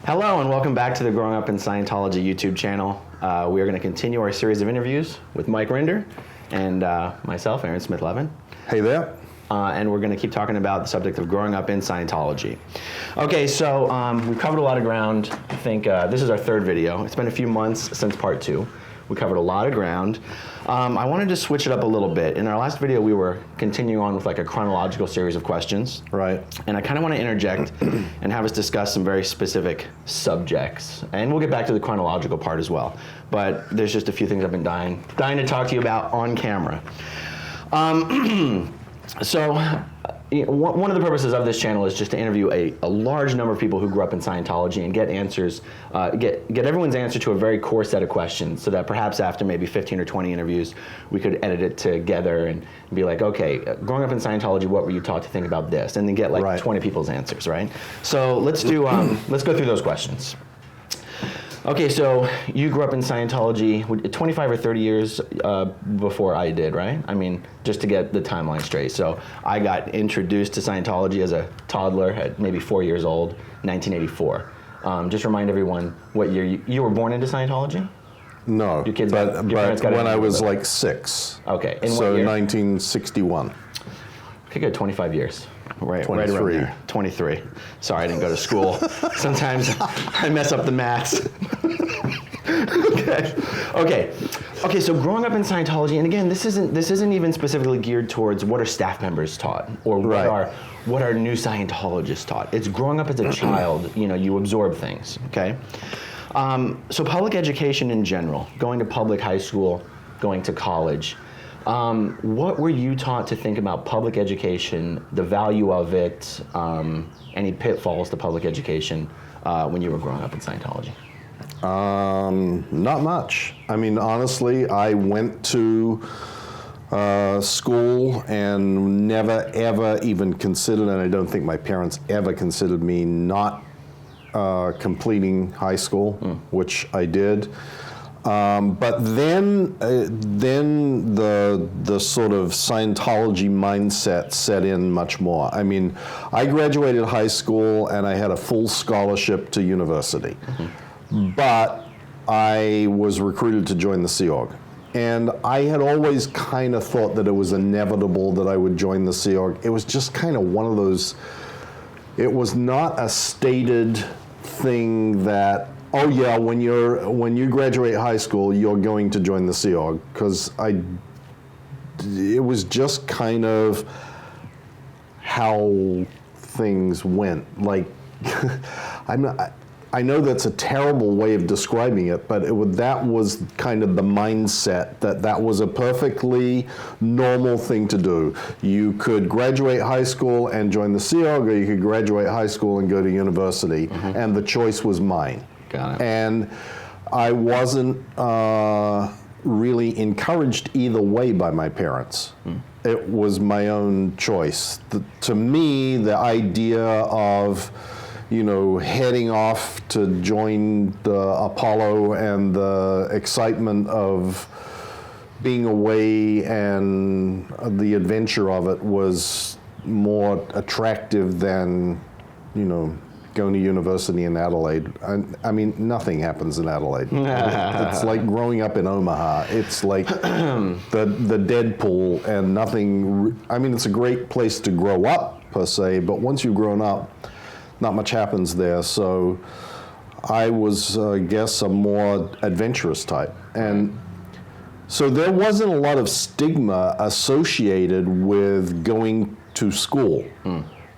Hello and welcome back to the Growing Up in Scientology YouTube channel. We are going to continue our series of interviews with Mike Rinder and myself, Aaron Smith-Levin. Hey there. And we're going to keep talking about the subject of growing up in Scientology. Okay, so we've covered a lot of ground. I think this is our third video. It's been a few months since part 2. We covered a lot of ground. I wanted to switch it up a little bit. In our last video, we were continuing on with like a chronological series of questions. Right. And I kind of want to interject and have us discuss some very specific subjects. And we'll get back to the chronological part as well. But there's just a few things I've been dying to talk to you about on camera. One of the purposes of this channel is just to interview a large number of people who grew up in Scientology and get answers, get everyone's answer to a very core set of questions, so that perhaps after maybe 15 or 20 interviews, we could edit it together and be like, okay, growing up in Scientology, what were you taught to think about this? And then get like 20 people's answers, right? So let's do, let's go through those questions. Okay, so you grew up in Scientology 25 or 30 years before I did, right? I mean, just to get the timeline straight. So I got introduced to Scientology as a toddler at maybe 4 years old, 1984. Just remind everyone what year you were born into Scientology? No, your kids but when I was but... like 6. Okay, in so what year? 1961. Okay, good, 25 years. Right 23. Right around there. 23. Sorry, I didn't go to school. Sometimes I mess up the maths. Okay. So growing up in Scientology, and again, this isn't even specifically geared towards what are staff members taught or what are new Scientologists taught. It's growing up as a child. You absorb things. Okay. So public education in general, going to public high school, going to college. What were you taught to think about public education, the value of it, any pitfalls to public education when you were growing up in Scientology? Not much. I mean, honestly, I went to school and never, ever even considered, and I don't think my parents ever considered me not completing high school, which I did. But then the sort of Scientology mindset set in much more. I mean, I graduated high school and I had a full scholarship to university, but I was recruited to join the Sea Org. And I had always kind of thought that it was inevitable that I would join the Sea Org. It was just kind of one of those, it was not a stated thing that, oh yeah, when you graduate high school, you're going to join the Sea Org, because it was just kind of how things went. Like, I know that's a terrible way of describing it, but that was kind of the mindset, that was a perfectly normal thing to do. You could graduate high school and join the Sea Org, or you could graduate high school and go to university, and the choice was mine. Got it. And I wasn't really encouraged either way by my parents. It was my own choice. To me, the idea of, heading off to join the Apollo and the excitement of being away and the adventure of it was more attractive than, going to university in Adelaide. I mean, nothing happens in Adelaide. It's like growing up in Omaha. It's like the dead pool and nothing. I mean, it's a great place to grow up, per se, but once you've grown up, not much happens there. So I was, I guess, a more adventurous type. And so there wasn't a lot of stigma associated with going to school.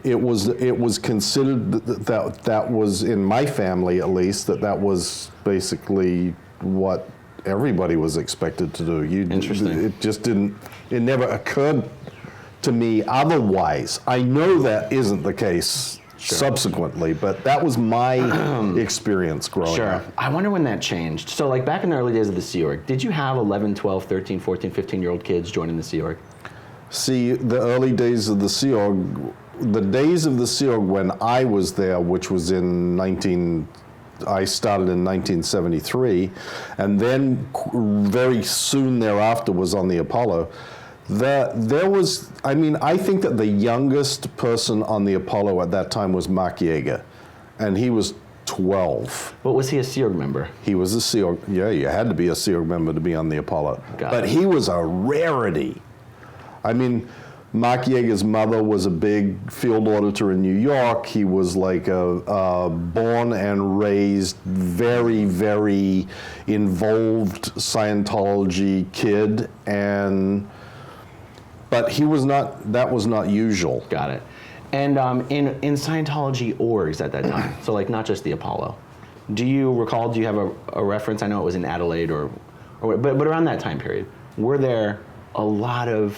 It was considered that was, in my family at least, that was basically what everybody was expected to do. Interesting. It just didn't, it never occurred to me otherwise. I know that isn't the case subsequently, but that was my experience growing up. I wonder when that changed. So like back in the early days of the Sea Org, did you have 11, 12, 13, 14, 15-year-old kids joining the Sea Org? See, the early days of the Sea Org, the days of the Sea Org when I was there, which was I started in 1973, and then very soon thereafter was on the Apollo. There was, I mean, I think that the youngest person on the Apollo at that time was Mark Yeager, and he was 12. But was he a Sea Org member? He was a Sea Org. Yeah, you had to be a Sea Org member to be on the Apollo. Got it. He was a rarity. I mean, Mark Yeager's mother was a big field auditor in New York. He was like a born and raised, very, very involved Scientology kid, but he was not. That was not usual. Got it. And in Scientology orgs at that time, so like not just the Apollo, do you recall? Do you have a reference? I know it was in Adelaide but around that time period, were there a lot of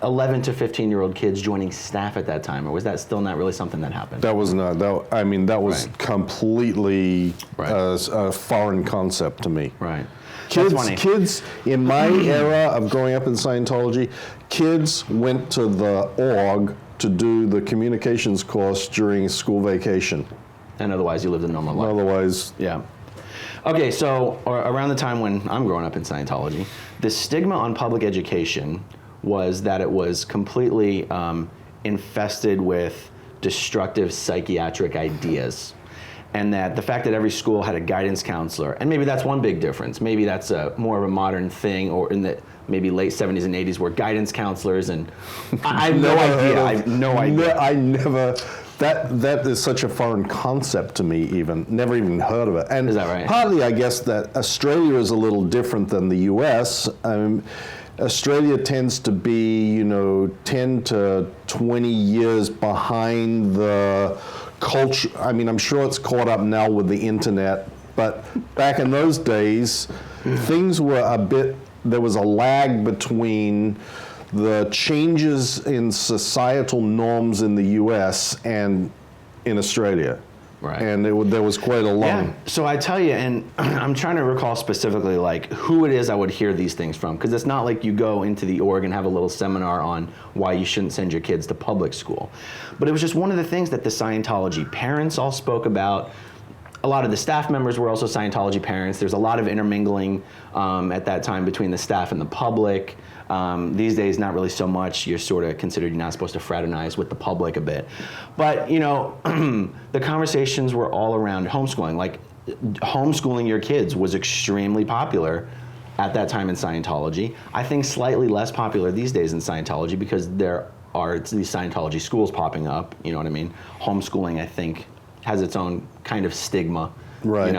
11 to 15-year-old kids joining staff at that time, or was that still not really something that happened? That was not. That was completely a foreign concept to me. Right. Kids in my era of growing up in Scientology, kids went to the org to do the communications course during school vacation. And otherwise, you lived a normal life. Otherwise, yeah. Okay, so around the time when I'm growing up in Scientology, the stigma on public education was that it was completely infested with destructive psychiatric ideas. And that the fact that every school had a guidance counselor, and maybe that's one big difference. Maybe that's more of a modern thing, or in the maybe late 70s and 80s were guidance counselors, and I have no idea. I have no idea. I never. That is such a foreign concept to me. Even never even heard of it. And is that right? Partly, I guess that Australia is a little different than the U.S. Australia tends to be, 10 to 20 years behind the culture. I mean, I'm sure it's caught up now with the internet, but back in those days, things were there was a lag between the changes in societal norms in the U.S. and in Australia. Right. And there was quite a long... Yeah, so I tell you, and I'm trying to recall specifically like who it is I would hear these things from, because it's not like you go into the org and have a little seminar on why you shouldn't send your kids to public school. But it was just one of the things that the Scientology parents all spoke about. A lot of the staff members were also Scientology parents. There's a lot of intermingling at that time between the staff and the public. These days, not really so much. You're sort of considered you're not supposed to fraternize with the public a bit. But, the conversations were all around homeschooling. Like, homeschooling your kids was extremely popular at that time in Scientology. I think slightly less popular these days in Scientology because there are these Scientology schools popping up. You know what I mean? Homeschooling, I think, has its own kind of stigma. Right.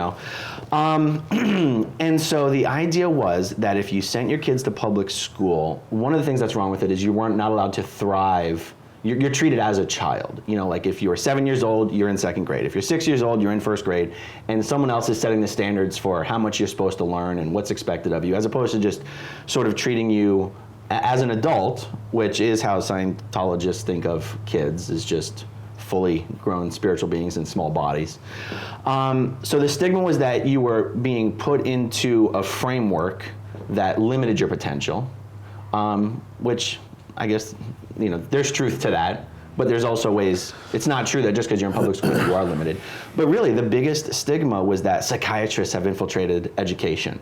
And so the idea was that if you sent your kids to public school, one of the things that's wrong with it is you weren't not allowed to thrive. You're treated as a child. Like if you're 7 years old, you're in second grade. If you're 6 years old, you're in first grade, and someone else is setting the standards for how much you're supposed to learn and what's expected of you, as opposed to just sort of treating you as an adult, which is how Scientologists think of kids, is just fully grown spiritual beings in small bodies. So the stigma was that you were being put into a framework that limited your potential, which I guess, there's truth to that, but there's also ways, it's not true that just because you're in public school you are limited. But really the biggest stigma was that psychiatrists have infiltrated education.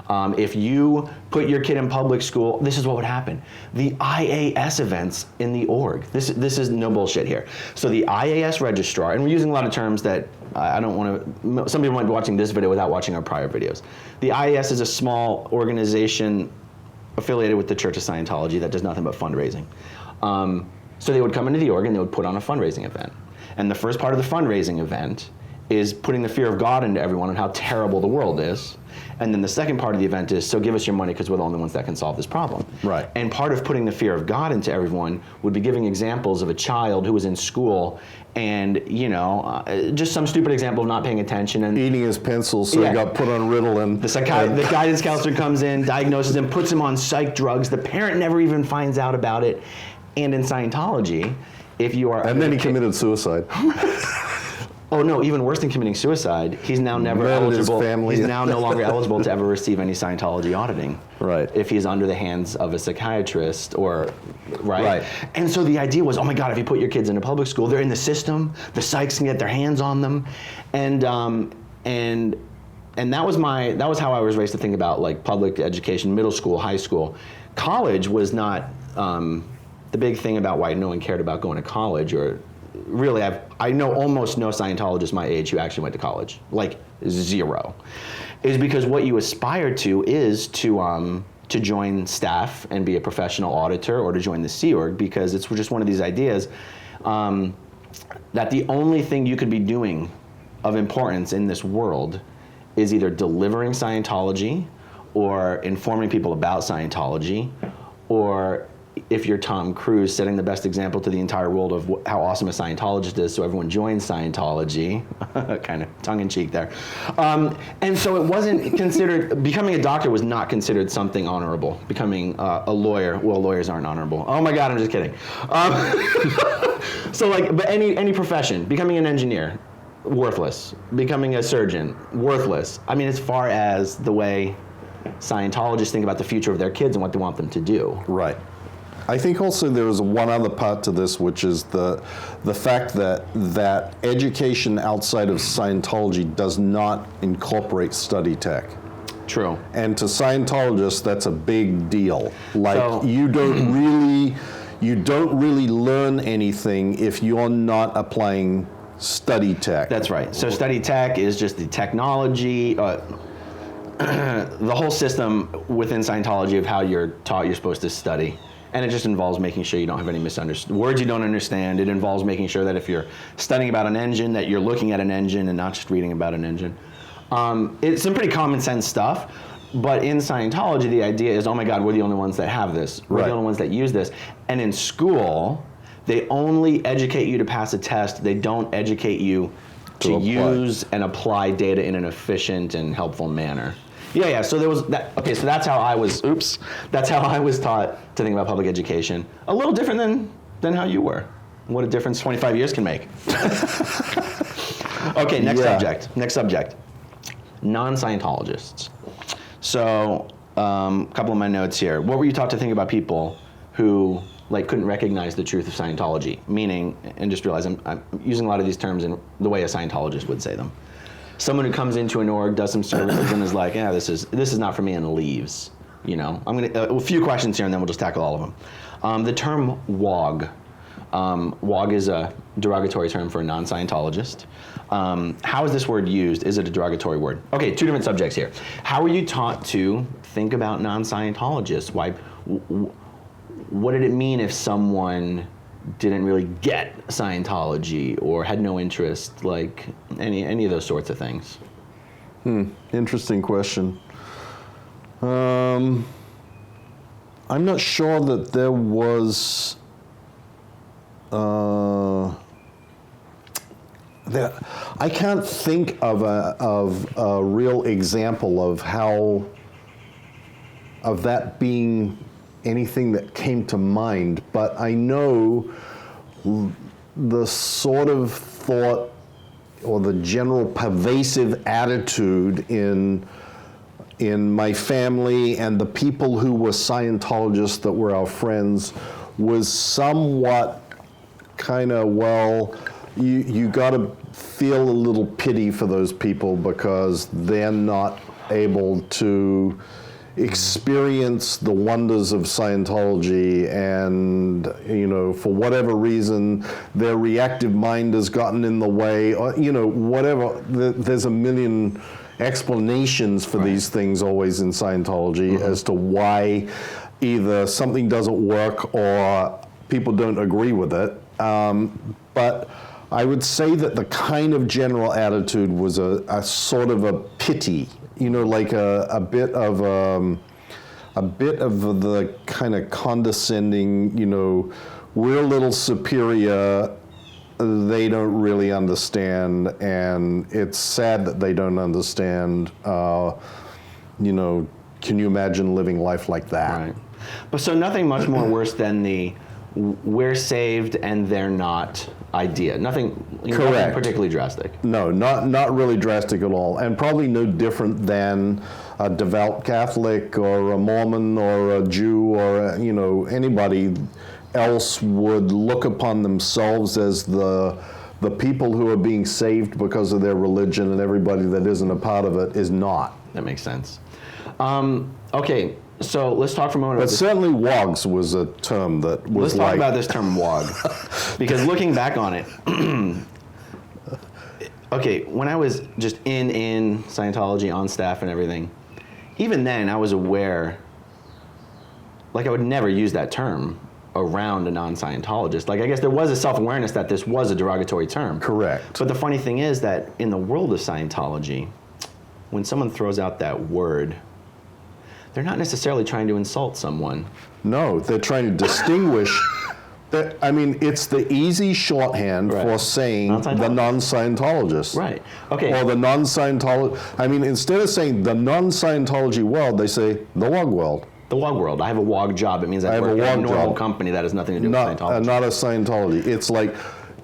If you put your kid in public school, this is what would happen. The IAS events in the org, this is no bullshit here. So the IAS registrar, and we're using a lot of terms that I don't want to, some people might be watching this video without watching our prior videos. The IAS is a small organization affiliated with the Church of Scientology that does nothing but fundraising. So they would come into the org and they would put on a fundraising event. And the first part of the fundraising event is putting the fear of God into everyone and how terrible the world is. And then the second part of the event is, so give us your money because we're the only ones that can solve this problem. Right. And part of putting the fear of God into everyone would be giving examples of a child who was in school and, just some stupid example of not paying attention. And eating his pencil, so he got put on Ritalin. The guidance counselor comes in, diagnoses him, puts him on psych drugs. The parent never even finds out about it. And in Scientology, if you are... And then he committed suicide. Oh no, even worse than committing suicide, he's now never eligible. He's now no longer eligible to ever receive any Scientology auditing. Right. If he's under the hands of a psychiatrist or, right? Right. And so the idea was, oh my God, if you put your kids into public school, they're in the system, the psychs can get their hands on them. And that was how I was raised to think about like public education, middle school, high school. College was not the big thing about why no one cared about going to college or really, I know almost no Scientologists my age who actually went to college, like zero, is because what you aspire to is to join staff and be a professional auditor, or to join the Sea Org, because it's just one of these ideas that the only thing you could be doing of importance in this world is either delivering Scientology, or informing people about Scientology, or if you're Tom Cruise, setting the best example to the entire world of how awesome a Scientologist is, so everyone joins Scientology, kind of tongue-in-cheek there. And so it wasn't considered, becoming a doctor was not considered something honorable. Becoming a lawyer, well, lawyers aren't honorable. Oh my God, I'm just kidding. So like, but any profession, becoming an engineer, worthless. Becoming a surgeon, worthless. I mean, as far as the way Scientologists think about the future of their kids and what they want them to do. Right. I think also there is one other part to this, which is the fact that education outside of Scientology does not incorporate study tech. True. And to Scientologists, that's a big deal. Like, So, you don't really learn anything if you're not applying study tech. That's right. So study tech is just the technology, the whole system within Scientology of how you're taught you're supposed to study. And it just involves making sure you don't have any words you don't understand. It involves making sure that if you're studying about an engine, that you're looking at an engine and not just reading about an engine. It's some pretty common sense stuff, but in Scientology, the idea is, oh my God, we're the only ones that have this. We're the only ones that use this. And in school, they only educate you to pass a test. They don't educate you to use and apply data in an efficient and helpful manner. Yeah, so there was that. Okay, so that's how I was, that's how I was taught to think about public education. A little different than how you were. What a difference 25 years can make. Okay, next subject. Non-Scientologists. So, a couple of my notes here. What were you taught to think about people who couldn't recognize the truth of Scientology? Meaning, and just realize I'm using a lot of these terms in the way a Scientologist would say them. Someone who comes into an org, does some services, and is like, yeah, this is not for me, and leaves. You know, I'm gonna a few questions here, and then we'll just tackle all of them. The term WOG. WOG is a derogatory term for a non-Scientologist. How is this word used? Is it a derogatory word? Okay, two different subjects here. How are you taught to think about non-Scientologists? Why? What did it mean if someone didn't really get Scientology or had no interest, like any of those sorts of things? Interesting question. I'm not sure that there was I can't think of a real example of that being anything that came to mind, but I know the sort of thought or the general pervasive attitude in my family and the people who were Scientologists that were our friends was somewhat kind of, well, you got to feel a little pity for those people because they're not able to experience the wonders of Scientology, and for whatever reason their reactive mind has gotten in the way, or whatever. There's a million explanations for these things always in Scientology as to why either something doesn't work or people don't agree with it. But I would say that the kind of general attitude was a sort of a pity, like a bit of the kind of condescending, we're a little superior, they don't really understand, and it's sad that they don't understand. Can you imagine living life like that? Right. But so nothing much more worse than the we're saved and they're not idea. Nothing particularly drastic. No, not really drastic at all, and probably no different than a devout Catholic or a Mormon or a Jew or anybody else would look upon themselves as the the people who are being saved because of their religion and everybody that isn't a part of it is not. That makes sense. Okay, so let's talk for a moment. But certainly WOGs was a term that was Let's talk about this term WOG. Because looking back on it, okay, when I was just in Scientology, on staff and everything, even then I was aware, like I would never use that term around a non-Scientologist. Like I guess there was a self-awareness that this was a derogatory term. Correct. But the funny thing is that in the world of Scientology, when someone throws out that word, they're not necessarily trying to insult someone. No, they're trying to distinguish. I mean, it's the easy shorthand for saying the non-Scientologist. Right. Okay. Or the non-Scientology. I mean, instead of saying the non-Scientology world, they say the WOG world. The WOG world. I have a WOG job. It means I work at a normal company that has nothing to do with Scientology. Not a Scientology. It's like,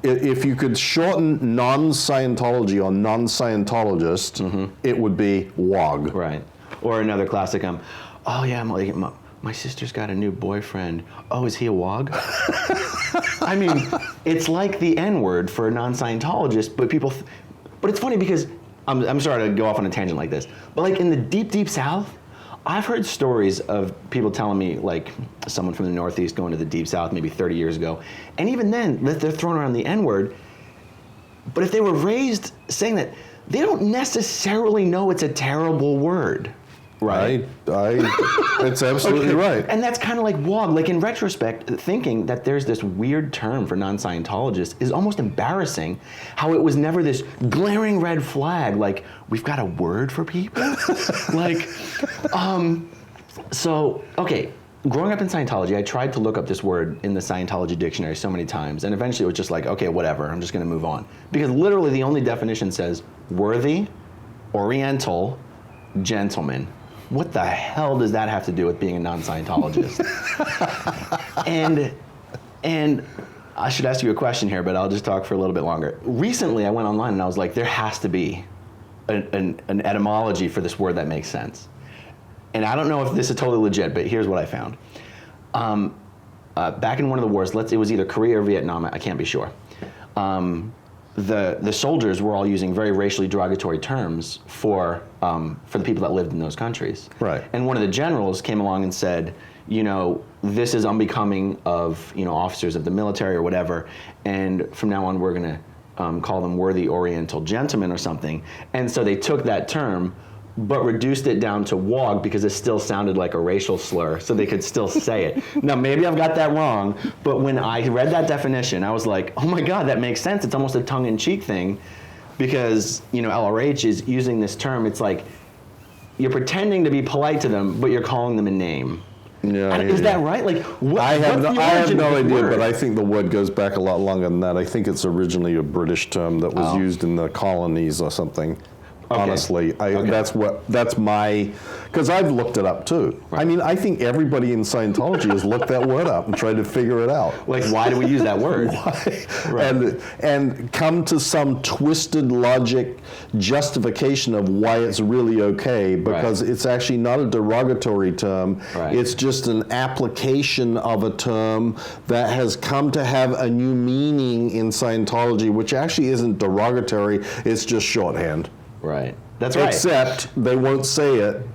if you could shorten non-Scientology or non-Scientologist, it would be WOG. Right. Or another classic, oh yeah, my sister's got a new boyfriend. Oh, is he a WOG? I mean, it's like the N-word for a non-Scientologist, but people, but it's funny because, I'm sorry to go off on a tangent like this, but like in the deep, deep South, I've heard stories of people telling me, like someone from the Northeast going to the Deep South maybe 30 years ago, and even then, they're throwing around the N-word, but if they were raised saying that, they don't necessarily know it's a terrible word. Right. It's absolutely right. And that's kind of like WOG. Like in retrospect, thinking that there's this weird term for non-Scientologists is almost embarrassing. How it was never this glaring red flag. Like we've got a word for people. Like, so okay. Growing up in Scientology, I tried to look up this word in the Scientology dictionary so many times, and eventually it was just like, okay, whatever. I'm just going to move on because literally the only definition says worthy, oriental, gentleman. What the hell does that have to do with being a non-Scientologist? and I should ask you a question here, but I'll just talk for a little bit longer. Recently, I went online and I was like, there has to be an etymology for this word that makes sense. And I don't know if this is totally legit, but here's what I found. Back in one of the wars, it was either Korea or Vietnam, I can't be sure. The soldiers were all using very racially derogatory terms for the people that lived in those countries. Right. And one of the generals came along and said, you know, this is unbecoming of, you know, officers of the military or whatever, and from now on we're going to call them worthy oriental gentlemen or something. And so they took that term, but reduced it down to WOG because it still sounded like a racial slur, so they could still say it. Now, maybe I've got that wrong, but when I read that definition, I was like, oh my God, that makes sense. It's almost a tongue-in-cheek thing because, you know, LRH is using this term. It's like you're pretending to be polite to them, but you're calling them a name. Yeah, is that right? Like, I have no idea, word? but I think the word goes back a lot longer than that. I think it's originally a British term that was used in the colonies or something. Okay. Honestly, that's my, because I've looked it up too. Right. I mean, I think everybody in Scientology has looked that word up and tried to figure it out. Like, why do we use that word? Why? Right. And come to some twisted logic justification of why it's really okay, because it's actually not a derogatory term. Right. It's just an application of a term that has come to have a new meaning in Scientology, which actually isn't derogatory. It's just shorthand. Right. That's right. Except they won't say it.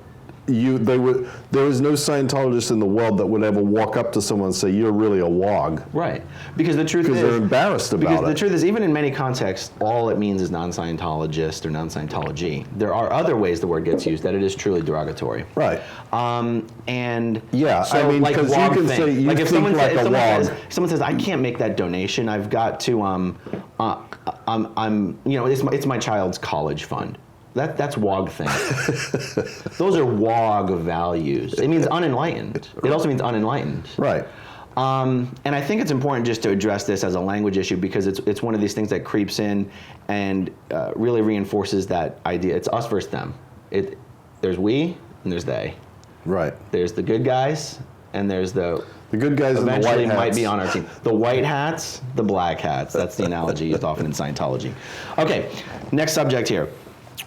There is no Scientologist in the world that would ever walk up to someone and say, you're really a WOG. Right. Because the truth is... Because they're embarrassed about it. Because the truth is, even in many contexts, all it means is non-Scientologist or non-Scientology. There are other ways the word gets used that it is truly derogatory. Right. And... Yeah, so, I mean, because like you can say, you like think if someone like a WOG. If someone says, I can't make that donation, I've got to, you know, it's my child's college fund. That's WOG thing. Those are WOG values. It means unenlightened. It also means unenlightened. Right. And I think it's important just to address this as a language issue because it's one of these things that creeps in and really reinforces that idea. It's us versus them. There's we and there's they. Right. There's the good guys and there's the good guys and the white hats. Eventually might be on our team. The white hats, the black hats. That's the analogy used often in Scientology. Okay, next subject here.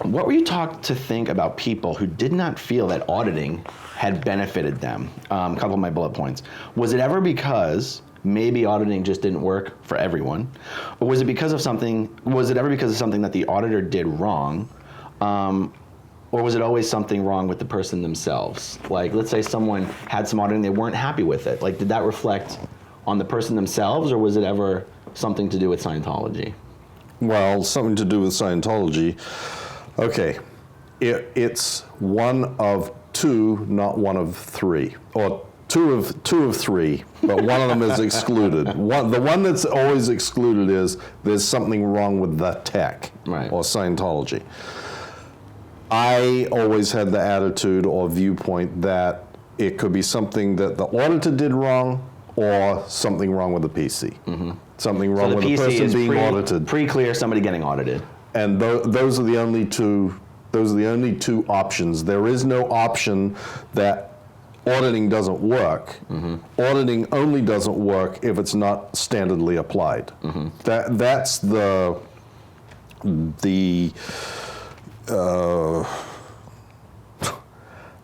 What were you taught to think about people who did not feel that auditing had benefited them? A couple of my bullet points. Was it ever because maybe auditing just didn't work for everyone? Or was it ever because of something that the auditor did wrong? Or was it always something wrong with the person themselves? Like, let's say someone had some auditing, they weren't happy with it. Like, did that reflect on the person themselves, or was it ever something to do with Scientology? Well, something to do with Scientology. Okay, it's one of two, not one of three, or two of three, but one of them is excluded. The one that's always excluded is there's something wrong with the tech, right, or Scientology. I always had the attitude or viewpoint that it could be something that the auditor did wrong, or something wrong with the PC. Mm-hmm. Something wrong with the person being audited. Pre-clear somebody getting audited. And those are the only two. Those are the only two options. There is no option that auditing doesn't work. Mm-hmm. Auditing only doesn't work if it's not standardly applied. Mm-hmm. That's the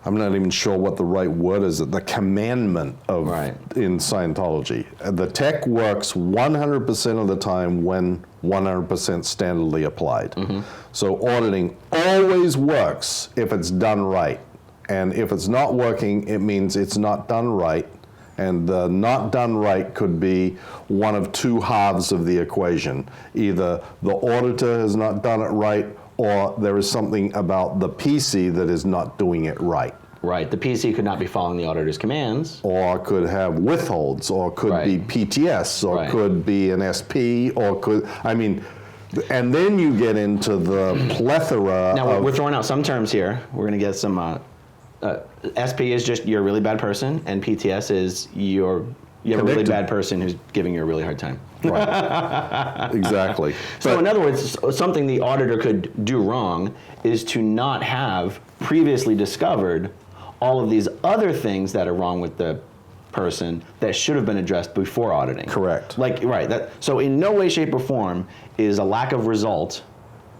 I'm not even sure what the right word is. The commandment of in Scientology. The tech works 100% of the time when 100% standardly applied. Mm-hmm. So auditing always works if it's done right. And if it's not working, it means it's not done right. And the not done right could be one of two halves of the equation. Either the auditor has not done it right, or there is something about the PC that is not doing it right. Right. The PC could not be following the auditor's commands. Or could have withholds, or could be PTS, or could be an SP, or could, and then you get into the plethora Now, we're throwing out some terms here. We're going to get some, SP is just you're a really bad person, and PTS is you have a really bad person who's giving you a really hard time. Right. Exactly. So in other words, something the auditor could do wrong is to not have previously discovered all of these other things that are wrong with the person that should have been addressed before auditing. Correct. So in no way, shape, or form is a lack of result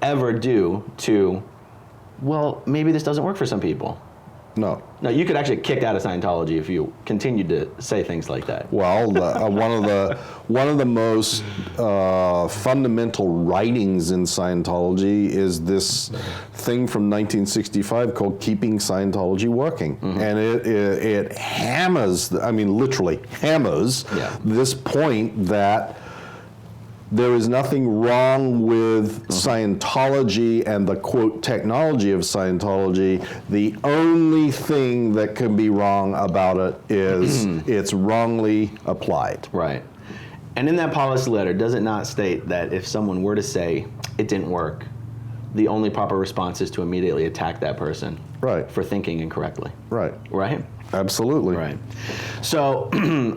ever due to, well, maybe this doesn't work for some people. No. No, you could actually get kicked out of Scientology if you continued to say things like that. Well, one of the most fundamental writings in Scientology is this thing from 1965 called "Keeping Scientology Working," mm-hmm. and it hammers, literally hammers this point that there is nothing wrong with Scientology and the, quote, technology of Scientology. The only thing that can be wrong about it is it's wrongly applied. Right. And in that policy letter, does it not state that if someone were to say it didn't work, the only proper response is to immediately attack that person for thinking incorrectly? Right. Absolutely. Right. So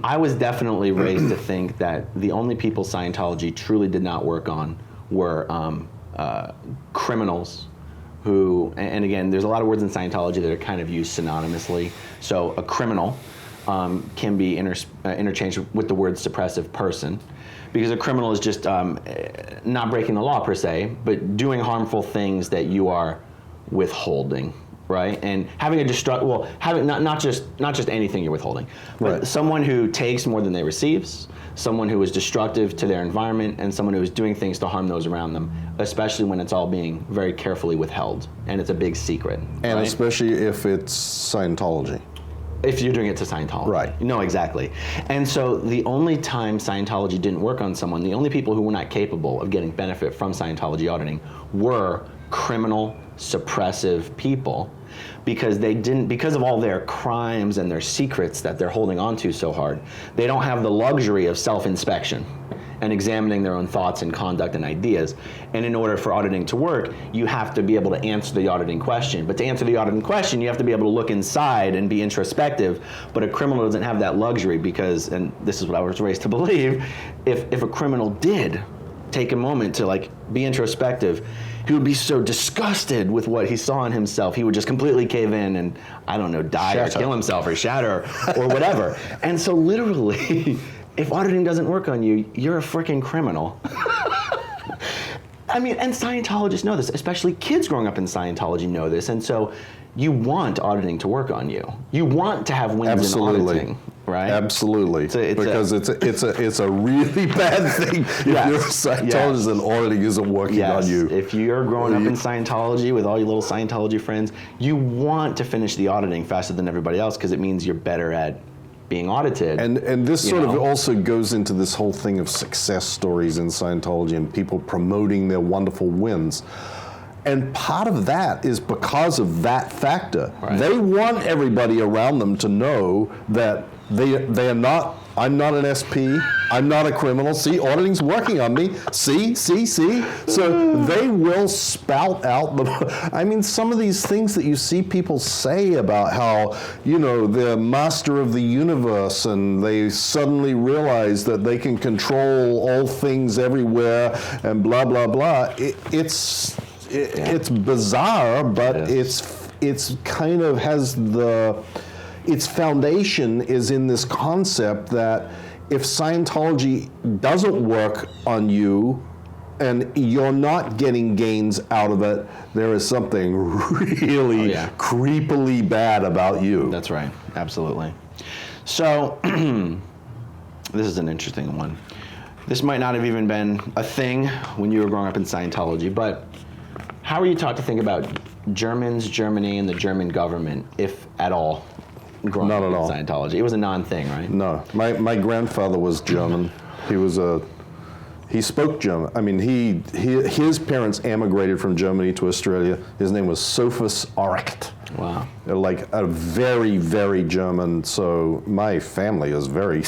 I was definitely raised to think that the only people Scientology truly did not work on were criminals who, and again, there's a lot of words in Scientology that are kind of used synonymously. So a criminal can be interchanged with the word suppressive person, because a criminal is just not breaking the law per se, but doing harmful things that you are withholding. Right, and having having not just anything you're withholding, but someone who takes more than they receives, someone who is destructive to their environment, and someone who is doing things to harm those around them, especially when it's all being very carefully withheld and it's a big secret. And especially if it's Scientology. If you're doing it to Scientology. Right. No, exactly. And so the only time Scientology didn't work on someone, the only people who were not capable of getting benefit from Scientology auditing were criminal, suppressive people, because because of all their crimes and their secrets that they're holding on to so hard, they don't have the luxury of self-inspection and examining their own thoughts and conduct and ideas. And in order for auditing to work, you have to be able to answer the auditing question. But to answer the auditing question, you have to be able to look inside and be introspective. But a criminal doesn't have that luxury because, and this is what I was raised to believe, if a criminal did take a moment to be introspective, he would be so disgusted with what he saw in himself, he would just completely cave in and, die or kill himself or shatter or whatever. And so literally, if auditing doesn't work on you, you're a freaking criminal. And Scientologists know this, especially kids growing up in Scientology know this. And so you want auditing to work on you. You want to have wins in auditing. right? Absolutely, because it's a really bad thing if you're a Scientologist and auditing isn't working on you. If you're growing up in Scientology with all your little Scientology friends, you want to finish the auditing faster than everybody else because it means you're better at being audited. And this sort of also goes into this whole thing of success stories in Scientology and people promoting their wonderful wins. And part of that is because of that factor. Right. They want everybody around them to know that they are not, I'm not an SP, I'm not a criminal. See, auditing's working on me. See. So they will spout out some of these things that you see people say about how, they're master of the universe and they suddenly realize that they can control all things everywhere and blah, blah, blah. It's bizarre, but it's kind of has its foundation is in this concept that if Scientology doesn't work on you and you're not getting gains out of it, there is something really creepily bad about you. That's right, absolutely. So this is an interesting one. This might not have even been a thing when you were growing up in Scientology, but how were you taught to think about Germans, Germany, and the German government, if at all, growing up in Scientology? It was a non-thing, right? No. My grandfather was German. He spoke German. I mean, his parents emigrated from Germany to Australia. His name was Sophus Arecht. Wow. Like a very, very German. So my family is very...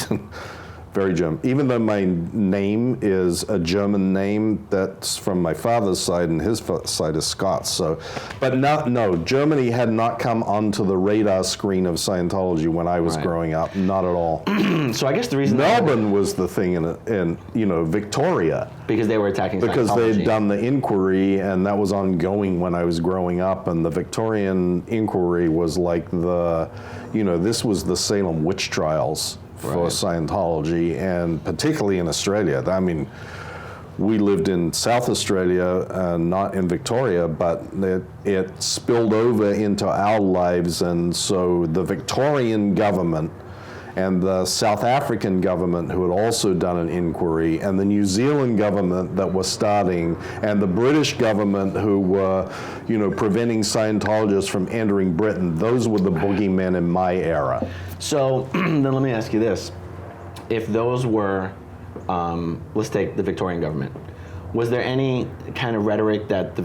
very German. Even though my name is a German name, that's from my father's side, and his side is Scots. So, but no, Germany had not come onto the radar screen of Scientology when I was growing up. Not at all. So I guess the reason Melbourne was the thing in Victoria, because they were attacking because Scientology. they'd done the inquiry, and that was ongoing when I was growing up, and the Victorian inquiry was like this was the Salem witch trials for Scientology, and particularly in Australia. I mean, we lived in South Australia, not in Victoria, but it spilled over into our lives, and so the Victorian government and the South African government, who had also done an inquiry, and the New Zealand government that was starting, and the British government who were, preventing Scientologists from entering Britain, those were the boogeymen in my era. So then let me ask you this. If those were, let's take the Victorian government, was there any kind of rhetoric that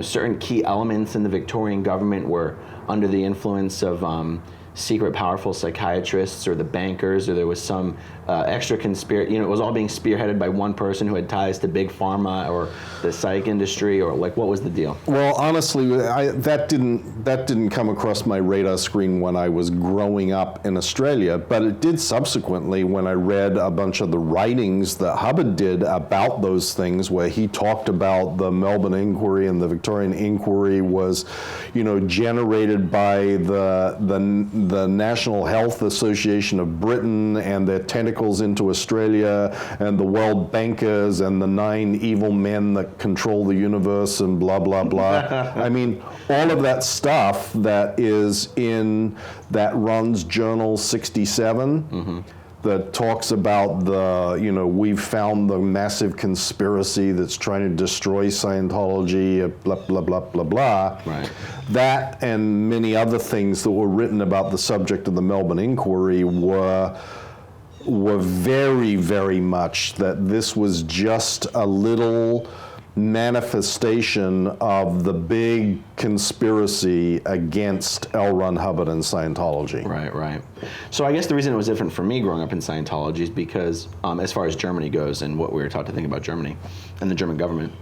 certain key elements in the Victorian government were under the influence of secret powerful psychiatrists or the bankers, or there was some extra conspiracy, it was all being spearheaded by one person who had ties to big pharma or the psych industry, or what was the deal? Well, honestly, that didn't come across my radar screen when I was growing up in Australia, but it did subsequently when I read a bunch of the writings that Hubbard did about those things, where he talked about the Melbourne inquiry and the Victorian inquiry was, generated by the National Health Association of Britain and their tentacles into Australia, and the world bankers and the 9 evil men that control the universe and blah, blah, blah. I mean, all of that stuff that is in that runs Journal 67, that talks about we've found the massive conspiracy that's trying to destroy Scientology, blah, blah, blah, blah, blah. Right. That and many other things that were written about the subject of the Melbourne inquiry were very, very much that this was just a little manifestation of the big conspiracy against L. Ron Hubbard and Scientology. Right. So I guess the reason it was different for me growing up in Scientology is because, as far as Germany goes and what we were taught to think about Germany and the German government,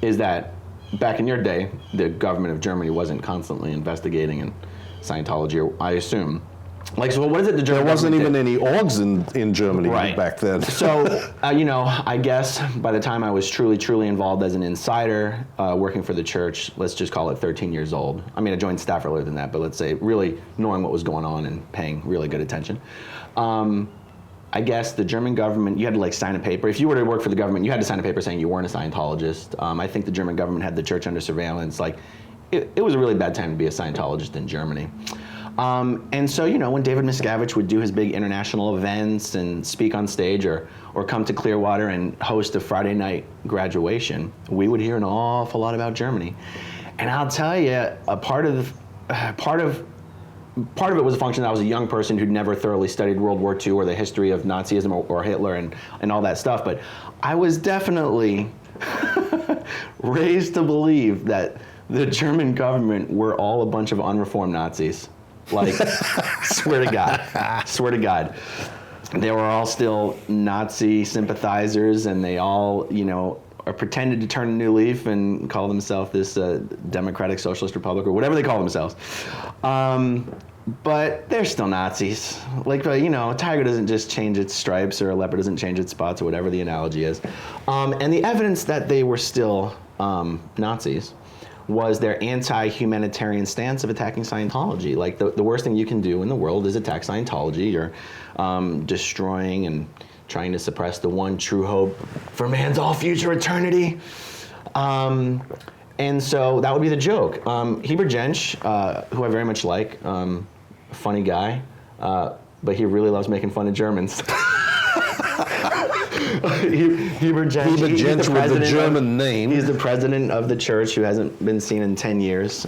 is that back in your day, the government of Germany wasn't constantly investigating in Scientology, I assume. So what is it the German There wasn't even did? any orgs in Germany back then. So, I guess by the time I was truly involved as an insider, working for the church, let's just call it 13 years old. I mean, I joined staff earlier than that, but let's say really knowing what was going on and paying really good attention. I guess the German government, you had to sign a paper. If you were to work for the government, you had to sign a paper saying you weren't a Scientologist. I think the German government had the church under surveillance. It was a really bad time to be a Scientologist in Germany. And so, you know, when David Miscavige would do his big international events and speak on stage or come to Clearwater and host a Friday night graduation, we would hear an awful lot about Germany. And I'll tell you, part of it was a function that I was a young person who'd never thoroughly studied World War II or the history of Nazism or Hitler and all that stuff. But I was definitely raised to believe that the German government were all a bunch of unreformed Nazis. Like, swear to God. They were all still Nazi sympathizers, and they all, you know, are pretended to turn a new leaf and call themselves this Democratic Socialist Republic or whatever they call themselves. But they're still Nazis. Like, you know, a tiger doesn't just change its stripes, or a leopard doesn't change its spots, or whatever the analogy is. And the evidence that they were still Nazis was their anti-humanitarian stance of attacking Scientology. Like, the worst thing you can do in the world is attack Scientology. You're destroying and trying to suppress the one true hope for man's all future eternity. And so that would be the joke. Heber Jensch, who I very much like, funny guy, but he really loves making fun of Germans. Heber Jensch with the German name. He's the president of the church who hasn't been seen in 10 years.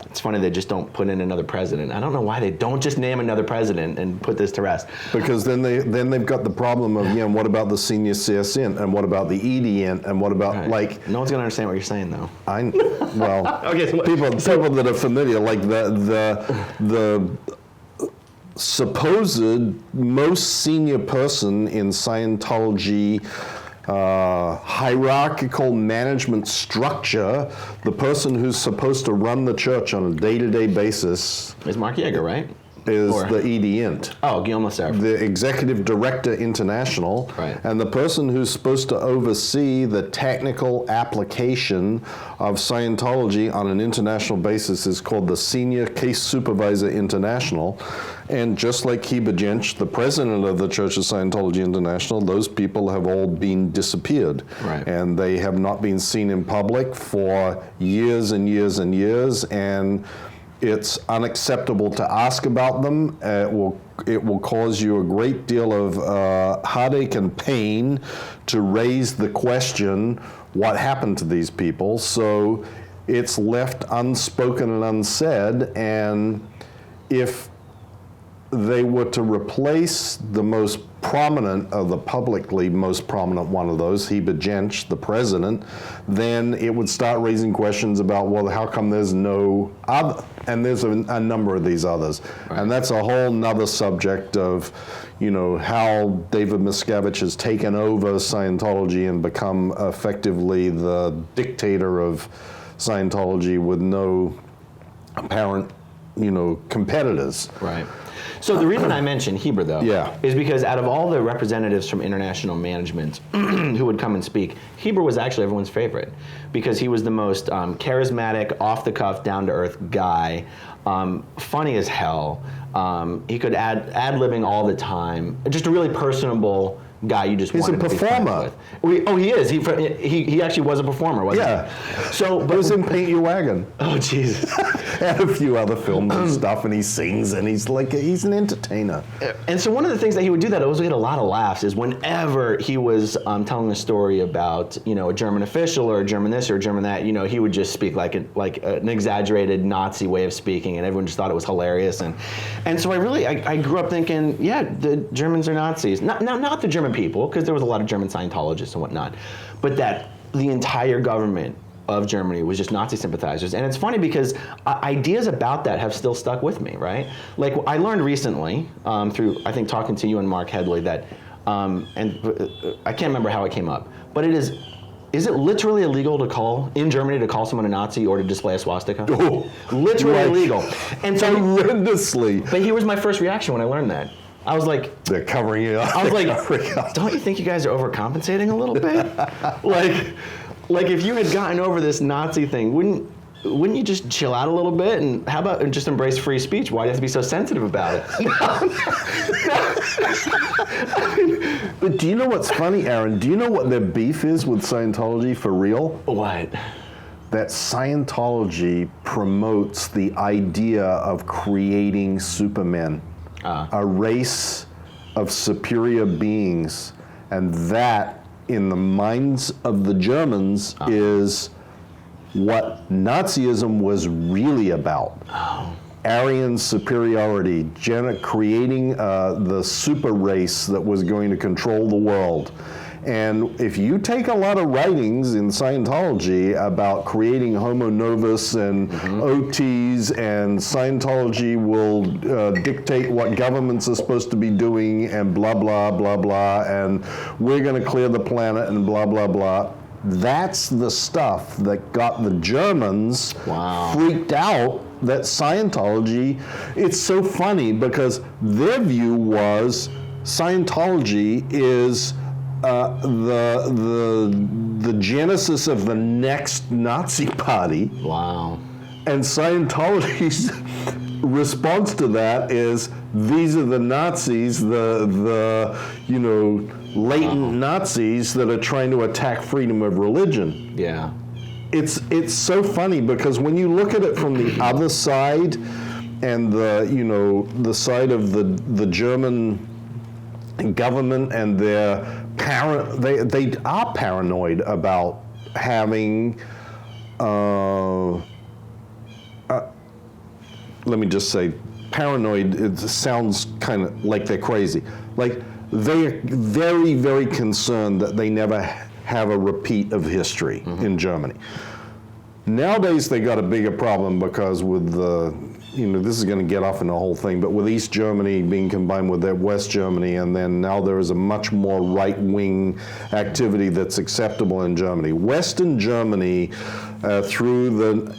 It's funny they just don't put in another president. I don't know why they don't just name another president and put this to rest. Because then they've got the problem of, you know, what about the senior CSN, and what about the EDN, and what about like. No one's gonna understand what you're saying though. Okay, so people that are familiar, like the supposed most senior person in Scientology hierarchical management structure, the person who's supposed to run the church on a day-to-day basis is Mark Yeager, right? Is the EDINT. Oh, Guillaume Lasserre. The Executive Director International. Right. And the person who's supposed to oversee the technical application of Scientology on an international basis is called the Senior Case Supervisor International. And just like Heber Jensch, the president of the Church of Scientology International, those people have all been disappeared. Right. And they have not been seen in public for years and years and years. And it's unacceptable to ask about them. It will cause you a great deal of heartache and pain to raise the question, what happened to these people? So it's left unspoken and unsaid. And if they were to replace the most prominent of the publicly most prominent one of those, Heber Jensch, the president, then it would start raising questions about, well, how come there's no other? And there's a number of these others. Right. And that's a whole nother subject of, you know, how David Miscavige has taken over Scientology and become effectively the dictator of Scientology with no apparent, you know, competitors. Right. So the reason I mentioned Heber, though, is because out of all the representatives from international management who would come and speak, Heber was actually everyone's favorite because he was the most charismatic, off-the-cuff, down-to-earth guy, funny as hell. He could ad-libbing all the time. Just a really personable guy you just wanted to be friends with. Oh, he is. He actually was a performer, wasn't he? So, but was in Paint Your Wagon. Oh, Jesus. And a few other films and stuff, and he sings, and he's an entertainer. And so one of the things that he would do that always get a lot of laughs is whenever he was telling a story about, you know, a German official or a German this or a German that, you know, he would just speak like an exaggerated Nazi way of speaking, and everyone just thought it was hilarious. And so I grew up thinking, yeah, the Germans are Nazis. Not the German people, because there was a lot of German Scientologists and whatnot, but that the entire government of Germany was just Nazi sympathizers. And it's funny because ideas about that have still stuck with me, right? Like, I learned recently through, I think, talking to you and Mark Headley that, and I can't remember how it came up, but is it literally illegal in Germany to call someone a Nazi or to display a swastika? Oh, literally illegal. And so, horrendously. But here was my first reaction when I learned that. I was like, they're covering you up. I was like, don't you think you guys are overcompensating a little bit? like if you had gotten over this Nazi thing, wouldn't you just chill out a little bit? And how about just embrace free speech? Why do you have to be so sensitive about it? But do you know what's funny, Aaron? Do you know what their beef is with Scientology for real? What? that Scientology promotes the idea of creating supermen, a race of superior beings, and that, in the minds of the Germans, is what Nazism was really about. Aryan superiority, creating the super race that was going to control the world. And if you take a lot of writings in Scientology about creating homo novus and OTs, and Scientology will dictate what governments are supposed to be doing, and blah, blah, blah, blah, and we're going to clear the planet and blah, blah, blah. That's the stuff that got the Germans freaked out that Scientology, it's so funny because their view was Scientology is the genesis of the next Nazi party. Wow. And Scientology's response to that is, these are the Nazis, the latent Nazis that are trying to attack freedom of religion. Yeah. It's so funny because when you look at it from the other side, and the side of the German government and their they are paranoid about having let me just say, paranoid, it sounds kind of like they're crazy. Like, they're very, very concerned that they never have a repeat of history in Germany. Nowadays, they got a bigger problem because with the, this is going to get off in the whole thing, but with East Germany being combined with West Germany, and then now there is a much more right-wing activity that's acceptable in Germany. Western Germany, up through the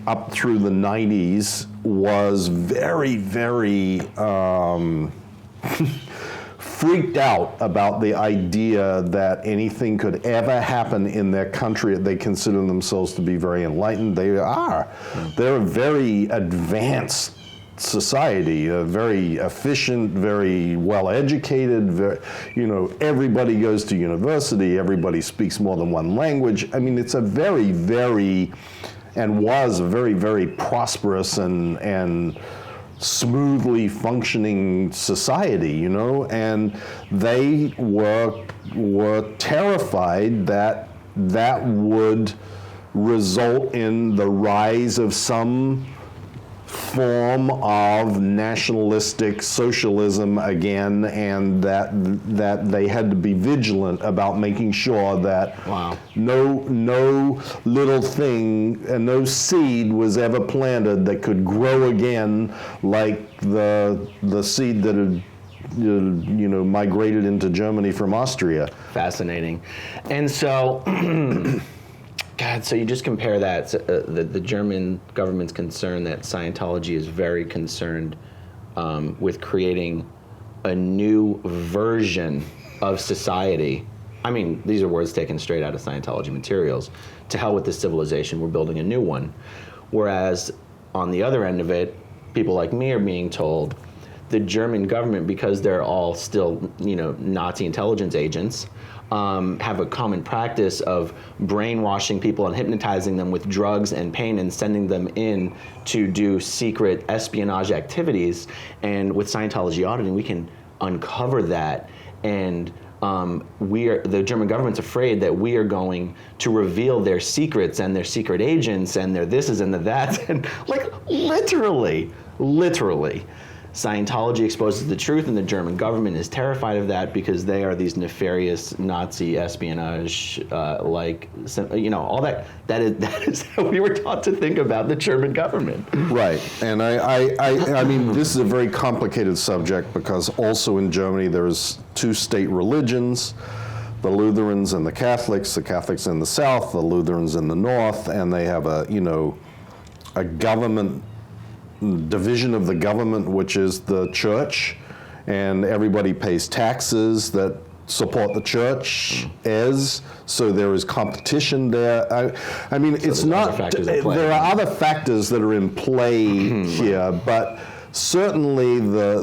90s, was very, very freaked out about the idea that anything could ever happen in their country. They consider themselves to be very enlightened. They are. They're a very advanced society, very efficient, very well educated. Everybody goes to university. Everybody speaks more than one language. I mean, it's a very, very, and was a very, very prosperous and smoothly functioning society, and they were terrified that that would result in the rise of some form of nationalistic socialism again, and that they had to be vigilant about making sure that no little thing and no seed was ever planted that could grow again, like the seed that had migrated into Germany from Austria. Fascinating. And so God, so you just compare that, the German government's concern that Scientology is very concerned with creating a new version of society. I mean, these are words taken straight out of Scientology materials. To hell with this civilization, we're building a new one. Whereas on the other end of it, people like me are being told the German government, because they're all still, Nazi intelligence agents, have a common practice of brainwashing people and hypnotizing them with drugs and pain and sending them in to do secret espionage activities. And with Scientology auditing, we can uncover that. And the German government's afraid that we are going to reveal their secrets and their secret agents and their thises and the that's. And like literally. Scientology exposes the truth, and the German government is terrified of that because they are these nefarious Nazi espionage, all that. That is how we were taught to think about the German government. Right, and I mean, this is a very complicated subject because also in Germany there's two state religions, the Lutherans and the Catholics in the south, the Lutherans in the north, and they have a government division of the government, which is the church, and everybody pays taxes that support the church so there is competition there. I mean, so it's not, there are other factors that are in play here, but certainly this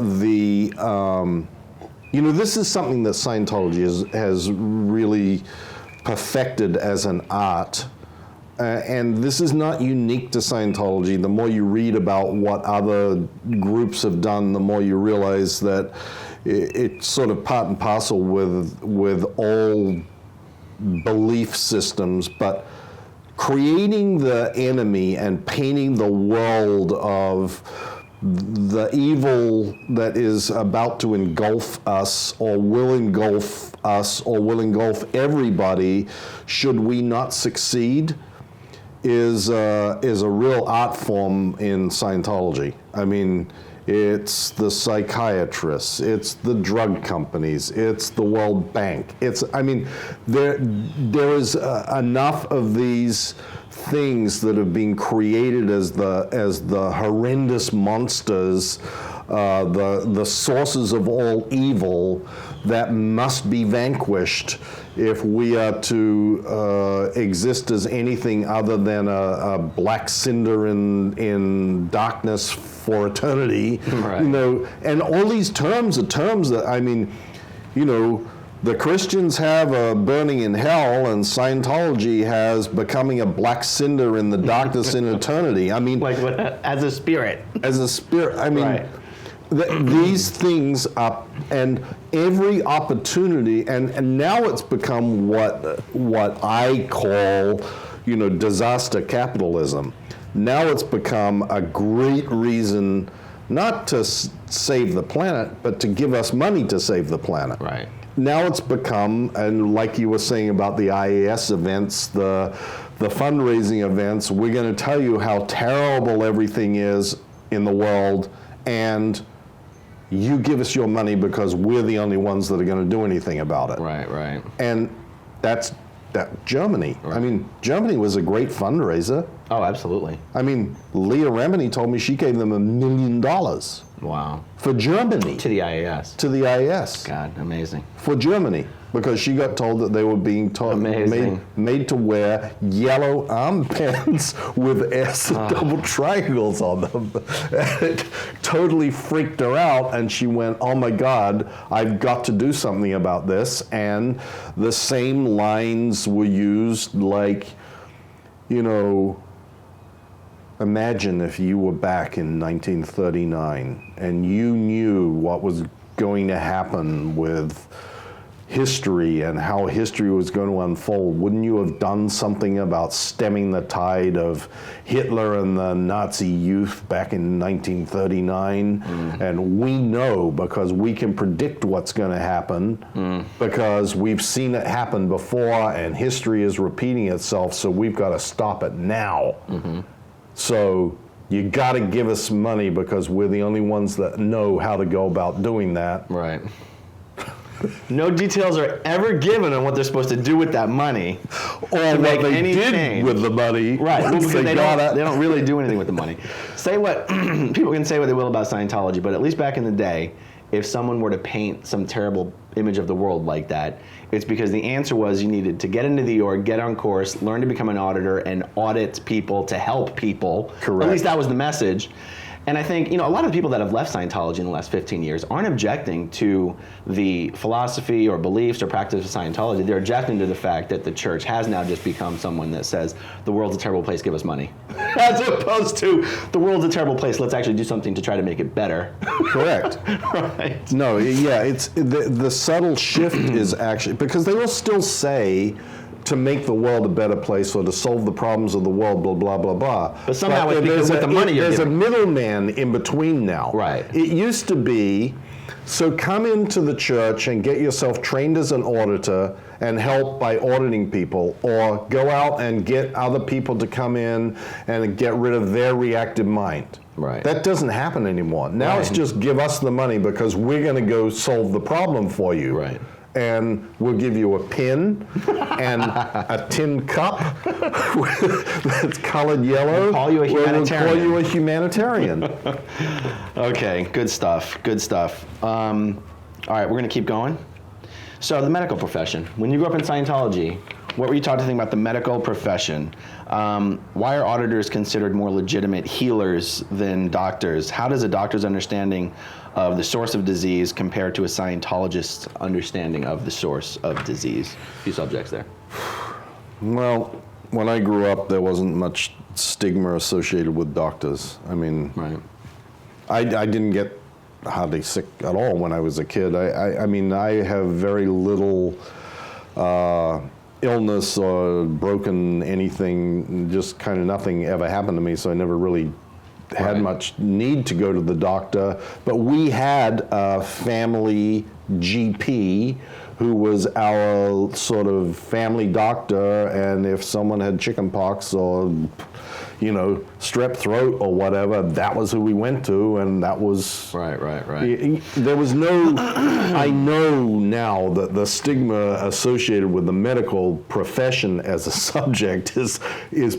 is something that Scientology has really perfected as an art. and this is not unique to Scientology. The more you read about what other groups have done, the more you realize that it's sort of part and parcel with all belief systems, but creating the enemy and painting the world of the evil that is about to engulf us or will engulf us or will engulf everybody should we not succeed is a real art form in Scientology. I mean, it's the psychiatrists, it's the drug companies, it's the World Bank. There is enough of these things that have been created as the horrendous monsters, the sources of all evil that must be vanquished if we are to exist as anything other than a black cinder in darkness for eternity. Right. And all these terms are terms that, the Christians have a burning in hell, and Scientology has becoming a black cinder in the darkness in eternity. As a spirit. As a spirit. Right. These things are, and every opportunity, and now it's become what I call, disaster capitalism. Now it's become a great reason not to save the planet, but to give us money to save the planet. Right. Now it's become, and like you were saying about the IAS events, the fundraising events, we're going to tell you how terrible everything is in the world, and you give us your money because we're the only ones that are going to do anything about it. Right. And that's Germany. Right. Germany was a great fundraiser. Oh, absolutely. Leah Remini told me she gave them $1 million. Wow. For Germany. To the IAS. To the IAS. God, amazing. For Germany, because she got told that they were being made to wear yellow armbands with S double triangles on them. It totally freaked her out, and she went, oh my God, I've got to do something about this. And the same lines were used, like, imagine if you were back in 1939 and you knew what was going to happen with history and how history was going to unfold. Wouldn't you have done something about stemming the tide of Hitler and the Nazi youth back in 1939? And we know, because we can predict what's going to happen, because we've seen it happen before and history is repeating itself, so we've got to stop it now. So you got to give us money because we're the only ones that know how to go about doing that. Right. No details are ever given on what they're supposed to do with that money, or what they did with the money. Right, well, because they don't really do anything with the money. Say what people can say what they will about Scientology, but at least back in the day, if someone were to paint some terrible image of the world like that, it's because the answer was you needed to get into the org, get on course, learn to become an auditor, and audit people to help people. Correct. At least that was the message. And I think, a lot of the people that have left Scientology in the last 15 years aren't objecting to the philosophy or beliefs or practice of Scientology. They're objecting to the fact that the church has now just become someone that says, the world's a terrible place, give us money. As opposed to, the world's a terrible place, let's actually do something to try to make it better. Correct. Right. No, yeah, it's the subtle shift is actually, because they will still say, to make the world a better place or to solve the problems of the world, blah, blah, blah, blah. But somehow it's because with the money you're there's giving. a middleman in between now. Right. It used to be, so come into the church and get yourself trained as an auditor and help by auditing people, or go out and get other people to come in and get rid of their reactive mind. Right. That doesn't happen anymore. Now it's just give us the money because we're going to go solve the problem for you. Right. And we'll give you a pin and a tin cup that's colored yellow. We'll call you a humanitarian. We'll call you a humanitarian. Okay, good stuff. All right, we're going to keep going. So the medical profession. When you grew up in Scientology, what were you taught to think about the medical profession? Why are auditors considered more legitimate healers than doctors? How does a doctor's understanding of the source of disease compare to a Scientologist's understanding of the source of disease? A few subjects there. Well, when I grew up, there wasn't much stigma associated with doctors. I mean, Right. I didn't get hardly sick at all when I was a kid. I mean, I have very little illness or broken anything, just kind of nothing ever happened to me, so I never really had Right. much need to go to the doctor. But we had a family GP who was our sort of family doctor, and if someone had chicken pox or, you know, strep throat or whatever, that was who we went to, and that was... Right. There was no... I know now that the stigma associated with the medical profession as a subject is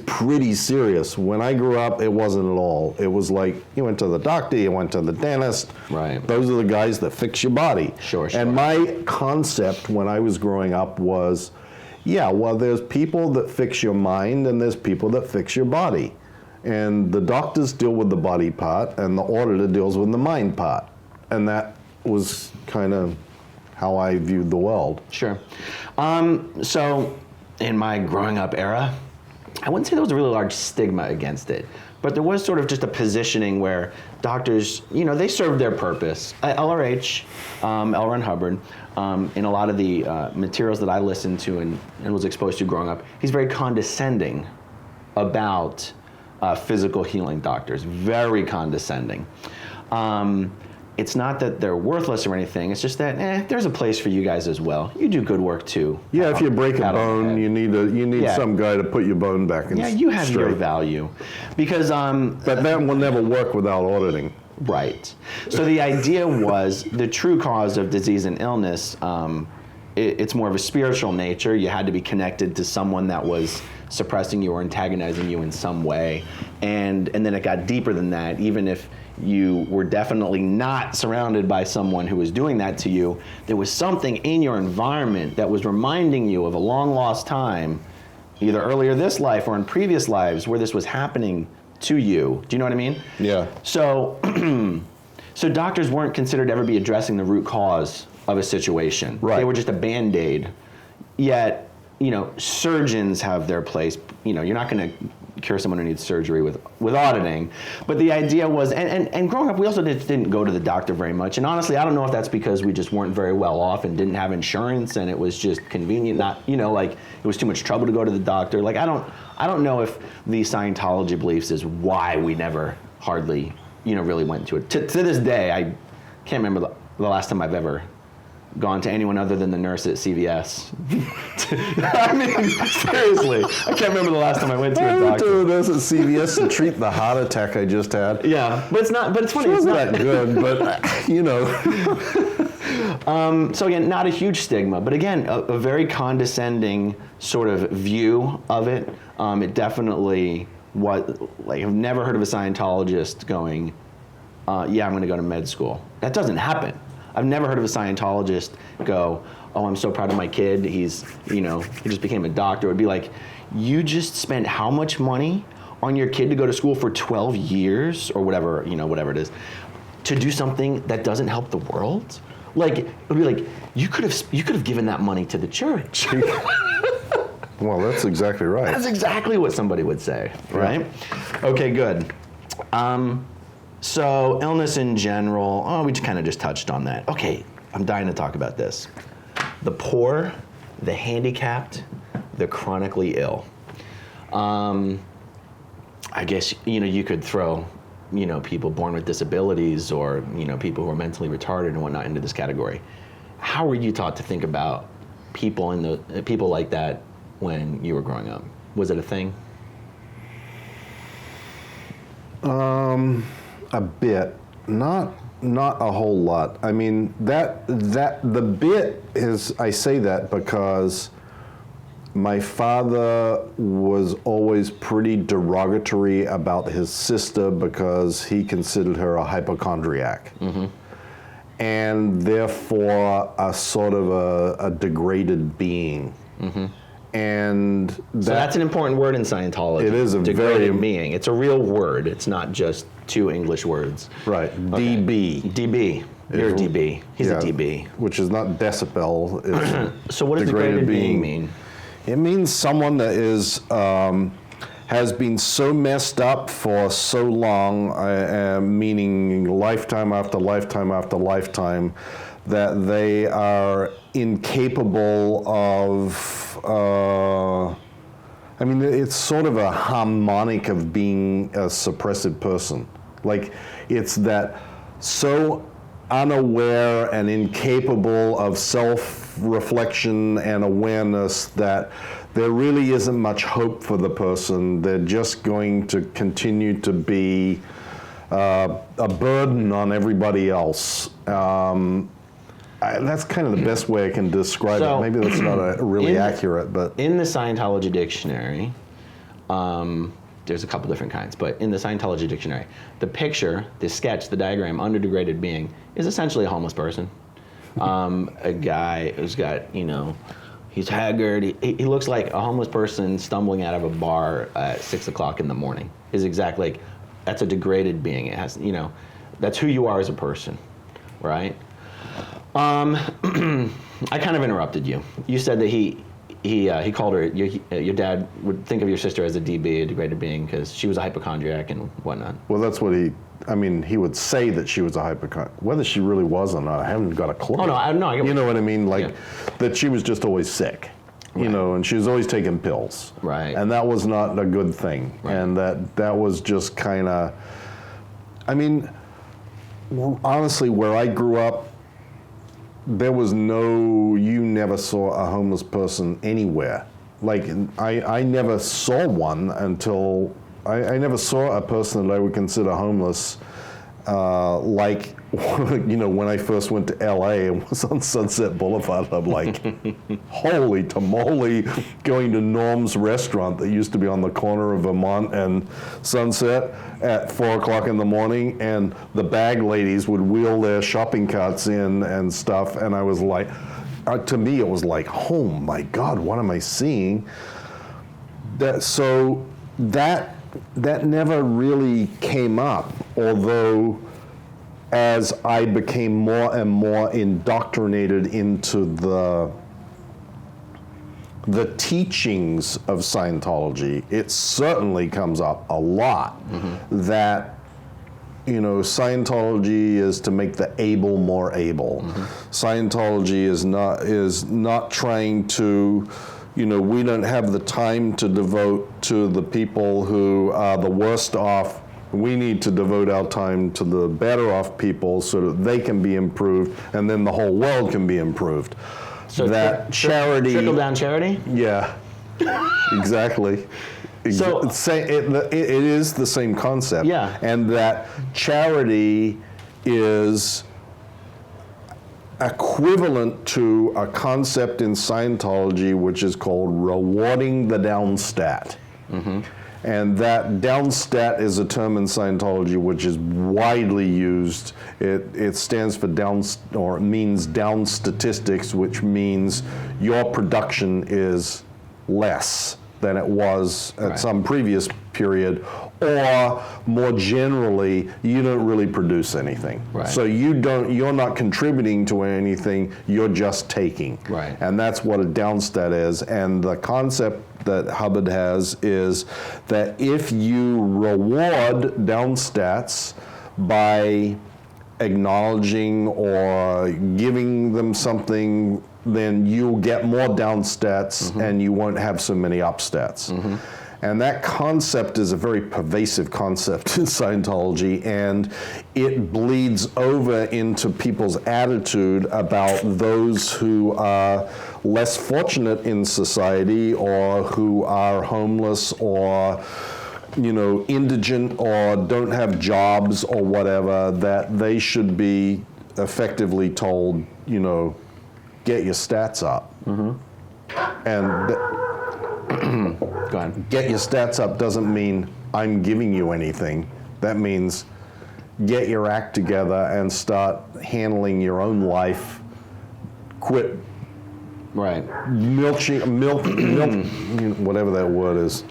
pretty serious. When I grew up, it wasn't at all. It was like, you went to the doctor, you went to the dentist. Right. Those are the guys that fix your body. Sure. And my concept when I was growing up was, yeah, well, there's people that fix your mind and there's people that fix your body. And the doctors deal with the body part and the auditor deals with the mind part. And that was kind of how I viewed the world. Sure. So in my growing up era, I wouldn't say there was a really large stigma against it, but there was sort of just a positioning where doctors, you know, they served their purpose. LRH, L. Ron Hubbard, in a lot of the materials that I listened to and was exposed to growing up, he's very condescending about physical healing doctors, very condescending. It's not that they're worthless or anything, it's just that there's a place for you guys as well. You do good work too. Yeah, if you break a bone, you need some guy to put your bone back in. Yeah, you have straight. your value. Because But that will never work without auditing. right. So the idea was the true cause of disease and illness, it's more of a spiritual nature. You had to be connected to someone that was suppressing you or antagonizing you in some way. And then it got deeper than that. Even if you were definitely not surrounded by someone who was doing that to you, there was something in your environment that was reminding you of a long lost time, either earlier this life or in previous lives, where this was happening to you. Do you know what I mean? Yeah. So, so doctors weren't considered to ever be addressing the root cause of a situation. Right. They were just a Band-Aid. Yet, you know, surgeons have their place. You know, you're not going to cure someone who needs surgery with auditing. But the idea was, and growing up, we also didn't go to the doctor very much. And honestly, I don't know if that's because we just weren't very well off and didn't have insurance, and it was just convenient, not, you know, like it was too much trouble to go to the doctor. Like I don't know if the Scientology beliefs is why we never hardly, you know, really went to it. To this day, I can't remember the last time I've ever gone to anyone other than the nurse at CVS. I mean, seriously, I can't remember the last time I went to a I went doctor. to this at CVS to treat the heart attack I just had. Yeah, but it's not. But it's funny. It It's wasn't not that good, but you know. So again, not a huge stigma, but again, a very condescending sort of view of it. It definitely was. Like, I've never heard of a Scientologist going, "Yeah, I'm going to go to med school." That doesn't happen. I've never heard of a Scientologist go, "Oh, I'm so proud of my kid. He's, you know, he just became a doctor." It would be like, you just spent how much money on your kid to go to school for 12 years or whatever, you know, whatever it is, to do something that doesn't help the world? Like, it would be like, you could have given that money to the church. Well, that's exactly right. That's exactly what somebody would say, right? Okay, good. So illness in general, we just kind of just touched on that. Okay, I'm dying to talk about this. The poor, the handicapped, the chronically ill. I guess, you know, you could throw, you know, people born with disabilities or, you know, people who are mentally retarded and whatnot into this category. How were you taught to think about people like that when you were growing up? Was it a thing? A bit, not a whole lot. I mean, that the bit is, I say that because my father was always pretty derogatory about his sister because he considered her a hypochondriac. Mm-hmm. And therefore a sort of a degraded being. Mm-hmm. And So that's an important word in Scientology. It is a degraded very being. It's a real word. It's not just two English words. right, Okay. DB. DB. You're a DB. He's Yeah, a DB. which is not decibel. It's So what does degraded being mean? It means someone that is has been so messed up for so long, meaning lifetime after lifetime after lifetime, that they are incapable of, I mean, it's sort of a harmonic of being a suppressive person. Like, it's that so unaware and incapable of self-reflection and awareness that there really isn't much hope for the person. They're just going to continue to be a burden on everybody else. That's kind of the best way I can describe it. Maybe that's not really accurate, but in the Scientology dictionary, there's a couple different kinds, but in the Scientology dictionary, the picture, the sketch, the diagram under degraded being is essentially a homeless person. A guy who's got, you know, he's haggard. He looks like a homeless person stumbling out of a bar at 6 o'clock in the morning. Is exactly like, that's a degraded being. It has, you know, that's who you are as a person, right? I kind of interrupted you. You said that he called her, your dad would think of your sister as a DB, a degraded being, because she was a hypochondriac and whatnot. Well, that's what he would say that she was a hypochondriac. Whether she really was or not, I haven't got a clue. Oh, no, I get you know what I mean? Like, that she was just always sick, you know, and she was always taking pills. Right. And that was not a good thing. Right. And that was just kind of, I mean, honestly, where I grew up, you never saw a homeless person anywhere. Like, I never saw one until, I never saw a person that I would consider homeless, like, you know, when I first went to LA and was on Sunset Boulevard, I'm like, holy tamale, going to Norm's restaurant that used to be on the corner of Vermont and Sunset at 4 o'clock in the morning, and the bag ladies would wheel their shopping carts in and stuff, and I was like, to me it was like, oh my God, what am I seeing? So that never really came up, although as I became more and more indoctrinated into the teachings of Scientology, it certainly comes up a lot that, you know, Scientology is to make the able more able. Scientology is not trying to, you know, we don't have the time to devote to the people who are the worst off. We need to devote our time to the better off people so that they can be improved, and then the whole world can be improved. So that charity, trickle down charity. Yeah, exactly. So it is the same concept. Yeah, and that charity is equivalent to a concept in Scientology which is called rewarding the downstat. And that downstat is a term in Scientology which is widely used. It stands for down, or it means down statistics, which means your production is less than it was at some previous period, or more generally, you don't really produce anything. Right. So you're not contributing to anything, you're just taking. Right. And that's what a downstat is. And the concept that Hubbard has is that if you reward downstats by acknowledging or giving them something, then you'll get more downstats and you won't have so many upstats. And that concept is a very pervasive concept in Scientology, and it bleeds over into people's attitude about those who are less fortunate in society, or who are homeless, or, you know, indigent, or don't have jobs or whatever, that they should be effectively told, you know, get your stats up. And go ahead. Get your stats up doesn't mean I'm giving you anything. That means get your act together and start handling your own life. Quit milking, whatever that word is.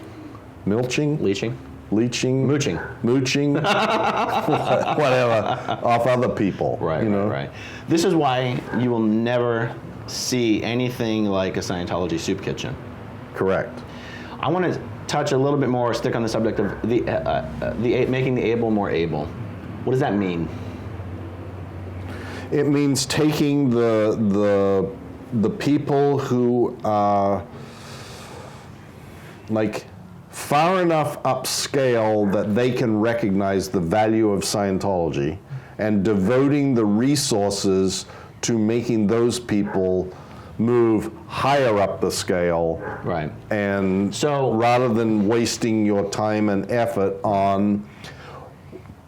Milching? Leeching? Mooching, whatever, off other people. Right, you know? right. This is why you will never see anything like a Scientology soup kitchen. Correct. I want to touch a little bit more, stick on the subject of making the able more able. What does that mean? It means taking the people who are like far enough upscale that they can recognize the value of Scientology and devoting the resources to making those people move higher up the scale. Right. And so rather than wasting your time and effort on,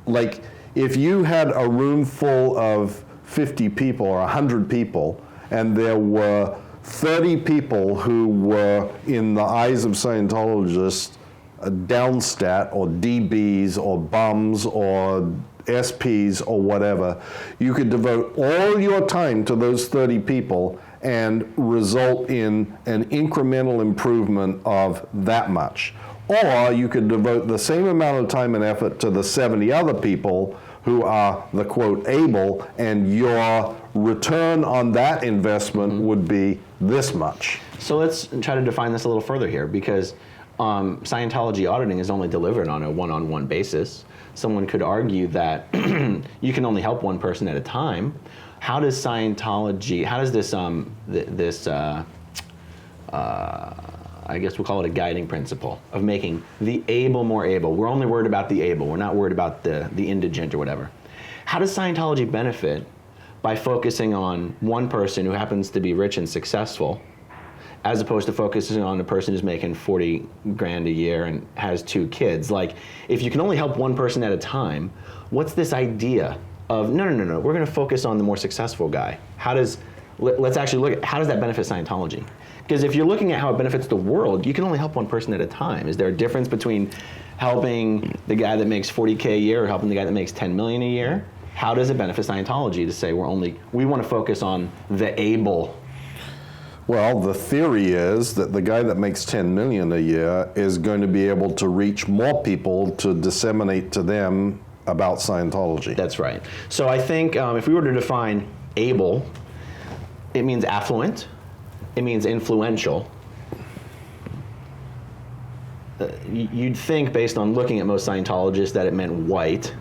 like, if you had a room full of 50 people or 100 people and there were 30 people who were, in the eyes of Scientologists, downstat or DBs or bums or SPs or whatever, you could devote all your time to those 30 people and result in an incremental improvement of that much. Or you could devote the same amount of time and effort to the 70 other people who are the quote able, and your return on that investment would be this much. So let's try to define this a little further here, because Scientology auditing is only delivered on a one-on-one basis. Someone could argue that you can only help one person at a time. How does Scientology, how does this, I guess we'll call it a guiding principle of making the able more able. We're only worried about the able. We're not worried about the indigent or whatever. How does Scientology benefit by focusing on one person who happens to be rich and successful, as opposed to focusing on a person who's making 40 grand a year and has 2 kids? Like, if you can only help one person at a time, what's this idea of, no, we're gonna focus on the more successful guy? Let's actually look at, how does that benefit Scientology? Because if you're looking at how it benefits the world, you can only help one person at a time. Is there a difference between helping the guy that makes 40K a year or helping the guy that makes 10 million a year? How does it benefit Scientology to say we want to focus on the able? Well, the theory is that the guy that makes 10 million a year is going to be able to reach more people to disseminate to them about Scientology. That's right. So I think if we were to define able, it means affluent, it means influential. You'd think, based on looking at most Scientologists, that it meant white.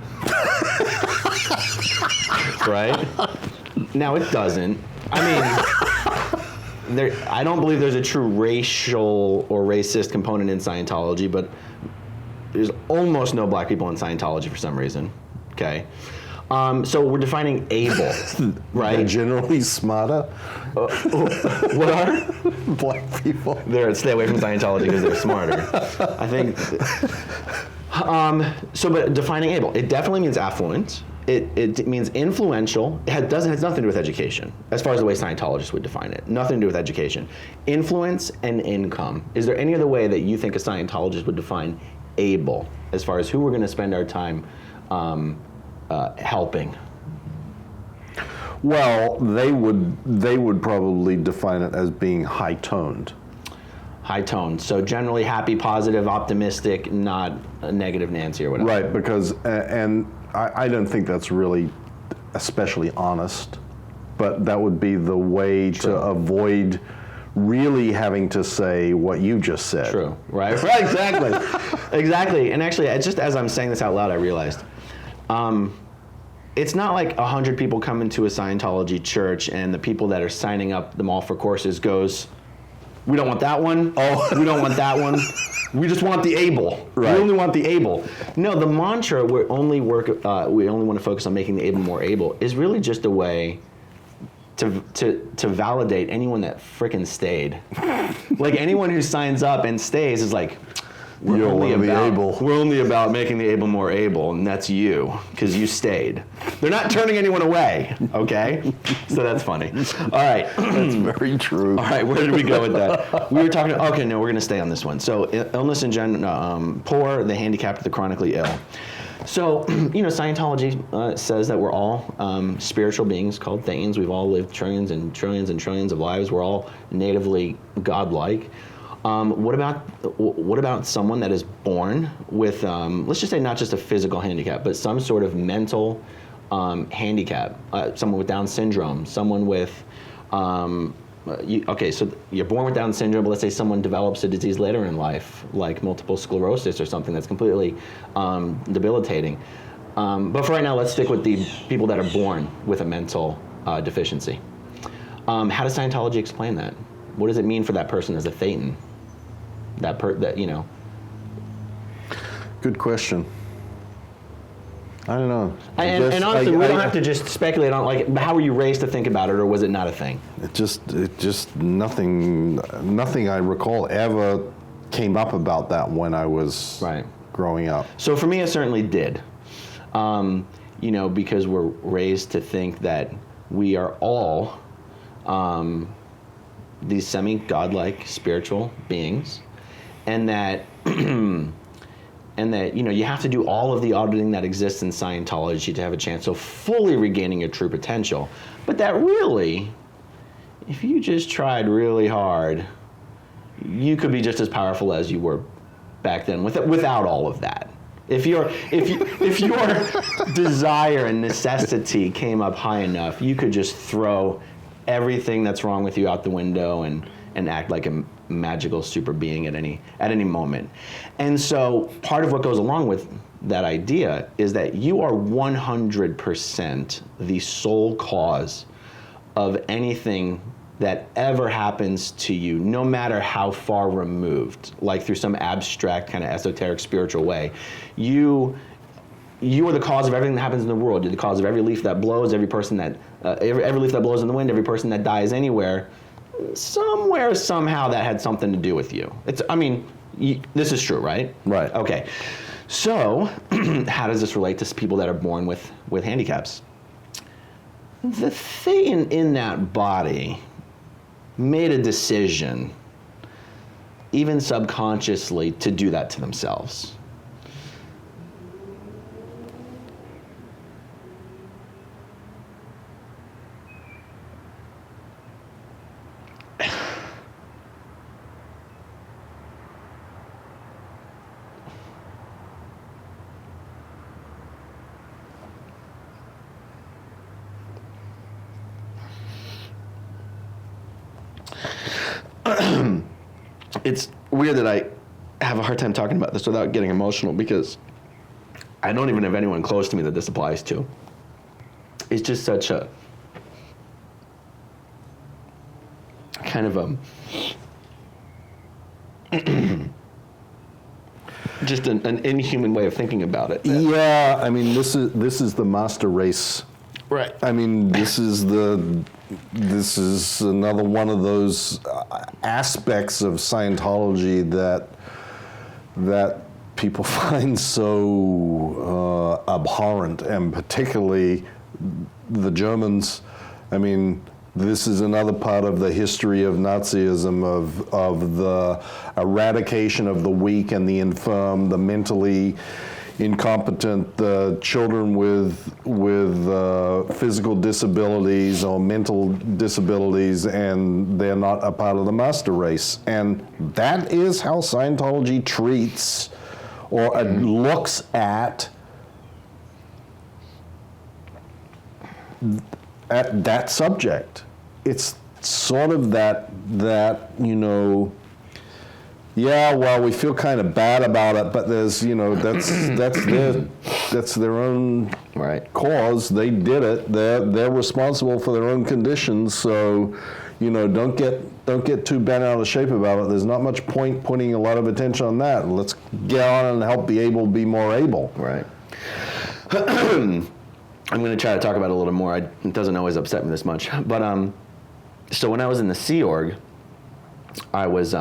Right? Now it doesn't. I mean, I don't believe there's a true racial or racist component in Scientology, but there's almost no black people in Scientology for some reason. Okay. So we're defining able, right? They're generally smarter. What are? Black people. Stay away from Scientology because they're smarter. I think. But defining able, it definitely means affluent. It means influential. It has nothing to do with education, as far as the way Scientologists would define it. Nothing to do with education. Influence and income. Is there any other way that you think a Scientologist would define able, as far as who we're going to spend our time helping? Well, they would probably define it as being high-toned. High-toned. So generally happy, positive, optimistic, not a negative Nancy or whatever. Right, because, and I don't think that's really especially honest, but that would be the way to avoid really having to say what you just said. True, right? Right, exactly. Exactly. And actually, just as I'm saying this out loud, I realized, it's not like 100 people come into a Scientology church and the people that are signing up them all for courses goes, we don't want that one. Oh, we don't want that one. We just want the able. Right. We only want the able. No, the mantra we only want to focus on making the able more able is really just a way to validate anyone that frickin' stayed. Like, anyone who signs up and stays is like, we're only about making the able more able, and that's you, because you stayed. They're not turning anyone away, okay? So that's funny. All right. That's very true. All right, where did we go with that? We were talking, okay, no, we're going to stay on this one. So illness in general, poor, the handicapped, the chronically ill. So, Scientology says that we're all spiritual beings called Thanes. We've all lived trillions and trillions and trillions of lives. We're all natively godlike. What about someone that is born with, let's just say not just a physical handicap, but some sort of mental handicap? Someone with Down syndrome, someone with so you're born with Down syndrome, but let's say someone develops a disease later in life, like multiple sclerosis or something that's completely debilitating. But for right now, let's stick with the people that are born with a mental deficiency. How does Scientology explain that? What does it mean for that person as a thetan? Good question. I don't know. And honestly, we don't have to just speculate on, like, how were you raised to think about it, or was it not a thing? It just nothing I recall ever came up about that when I was growing up. So for me, it certainly did. Because we're raised to think that we are all these semi-godlike spiritual beings, and that you have to do all of the auditing that exists in Scientology to have a chance of fully regaining your true potential. But that really, if you just tried really hard, you could be just as powerful as you were back then without all of that. If your desire and necessity came up high enough, you could just throw everything that's wrong with you out the window and act like a magical super being at any moment. And so part of what goes along with that idea is that you are 100% the sole cause of anything that ever happens to you, no matter how far removed, like through some abstract kind of esoteric spiritual way. You are the cause of everything that happens in the world. You're the cause of every leaf that blows, every person that every leaf that blows in the wind, every person that dies anywhere. Somewhere, somehow, that had something to do with you. This is true, right? Right. Okay. So, how does this relate to people that are born with handicaps? The thing in that body made a decision, even subconsciously, to do that to themselves. It's weird that I have a hard time talking about this without getting emotional, because I don't even have anyone close to me that this applies to. It's just such a kind of just an inhuman way of thinking about it. Yeah, this is the master race. Right. This is another one of those aspects of Scientology that people find so abhorrent, and particularly the Germans. This is another part of the history of Nazism, of the eradication of the weak and the infirm, the mentally incompetent, the children with physical disabilities or mental disabilities, and they're not a part of the master race. And that is how Scientology treats or looks at that subject. It's sort of that yeah, well, we feel kind of bad about it, but there's, that's their own cause. They did it. They're responsible for their own conditions. So, don't get too bent out of shape about it. There's not much point putting a lot of attention on that. Let's get on and help be more able. Right. I'm going to try to talk about it a little more. It doesn't always upset me this much. But so when I was in the Sea Org, I was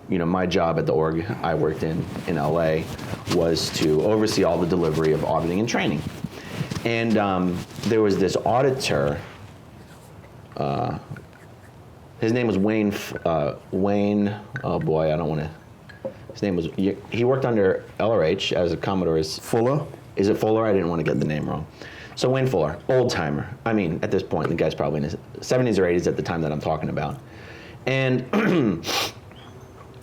my job at the org I worked in LA was to oversee all the delivery of auditing and training. And there was this auditor, his name was Wayne, oh boy, I don't want to, his name was, he worked under LRH as a Commodore. Fuller? Is it Fuller? I didn't want to get the name wrong. So Wayne Fuller, old timer. At this point, the guy's probably in his 70s or 80s at the time that I'm talking about. And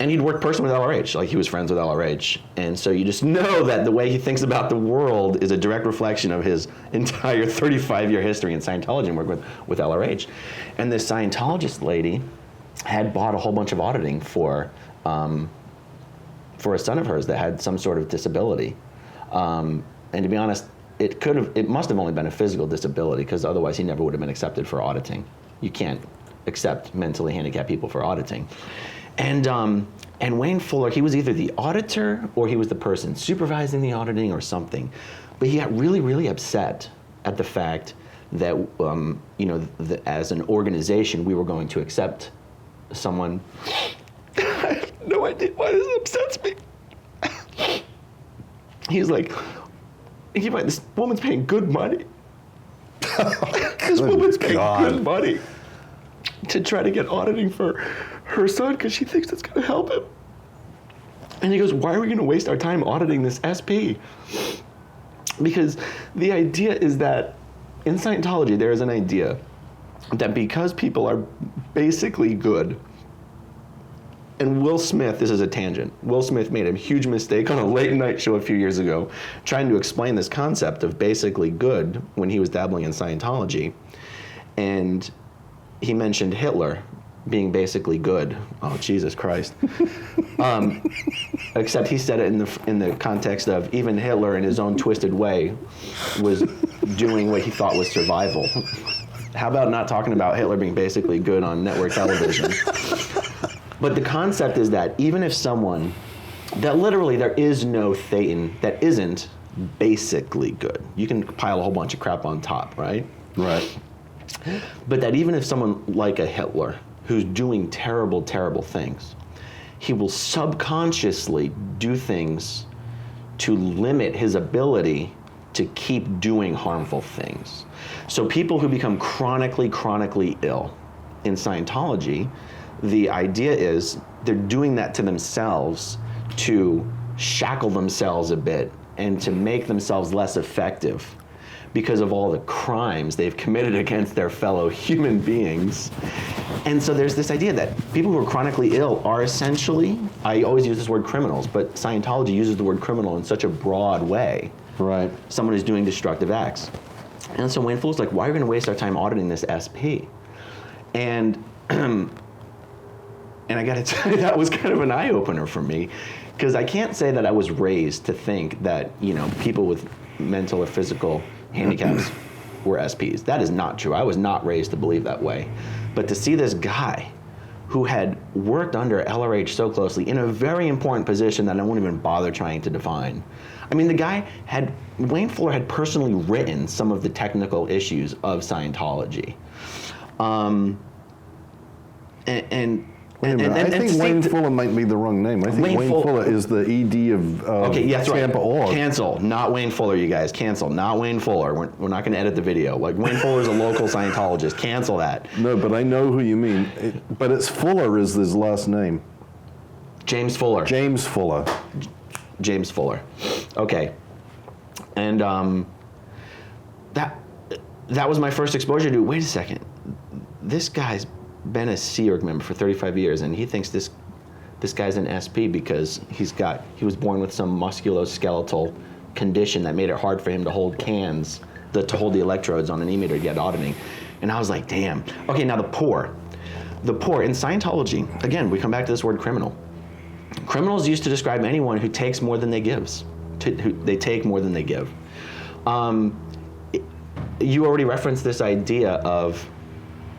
And he'd worked personally with LRH, like he was friends with LRH. And so you just know that the way he thinks about the world is a direct reflection of his entire 35-year history in Scientology and work with LRH. And this Scientologist lady had bought a whole bunch of auditing for a son of hers that had some sort of disability. And to be honest, it must have only been a physical disability, because otherwise he never would have been accepted for auditing. You can't accept mentally handicapped people for auditing. And Wayne Fuller, he was either the auditor or he was the person supervising the auditing or something. But he got really, really upset at the fact that, as an organization, we were going to accept someone. I have no idea why this upsets me. He's like, this woman's paying good money. This woman's paying good money to try to get auditing for her son because she thinks it's going to help him. And he goes, why are we going to waste our time auditing this SP? Because the idea is that in Scientology, there is an idea that because people are basically good, and Will Smith, this is a tangent, Will Smith made a huge mistake on a late night show a few years ago trying to explain this concept of basically good when he was dabbling in Scientology. And he mentioned Hitler being basically good. Oh, Jesus Christ. Except he said it in the context of even Hitler, in his own twisted way, was doing what he thought was survival. How about not talking about Hitler being basically good on network television? But the concept is that even if someone, that literally there is no thetan that isn't basically good. You can pile a whole bunch of crap on top, right? Right. But that even if someone like a Hitler, who's doing terrible, terrible things, he will subconsciously do things to limit his ability to keep doing harmful things. So people who become chronically ill in Scientology, the idea is they're doing that to themselves to shackle themselves a bit and to make themselves less effective because of all the crimes they've committed against their fellow human beings. And so there's this idea that people who are chronically ill are essentially, I always use this word criminals, but Scientology uses the word criminal in such a broad way. Right. Someone who's doing destructive acts. And so Wayne Fuller's like, why are we going to waste our time auditing this SP? And I got to tell you, that was kind of an eye-opener for me, because I can't say that I was raised to think that, people with mental or physical handicaps were SPs. That is not true. I was not raised to believe that way. But to see this guy who had worked under LRH so closely in a very important position that I won't even bother trying to define. I mean, Wayne Fuller had personally written some of the technical issues of Scientology. Wait a minute. I think Wayne Fuller might be the wrong name. I think Wayne Fuller is the ED of okay, yes, Tampa right. Org. Cancel. Not Wayne Fuller, you guys. Cancel. Not Wayne Fuller. We're not going to edit the video. Like, Wayne Fuller is a local Scientologist. Cancel that. No, but I know who you mean. But it's Fuller is his last name. James Fuller. James Fuller. James Fuller. Okay. And that was my first exposure to, wait a second, this guy's been a Sea Org member for 35 years, and he thinks this guy's an SP because he was born with some musculoskeletal condition that made it hard for him to hold to hold the electrodes on an e-meter to get auditing. And I was like, damn. Okay, now the poor in Scientology, again, we come back to this word criminal. Criminals used to describe anyone who takes more than they gives. They take more than they give. You already referenced this idea of,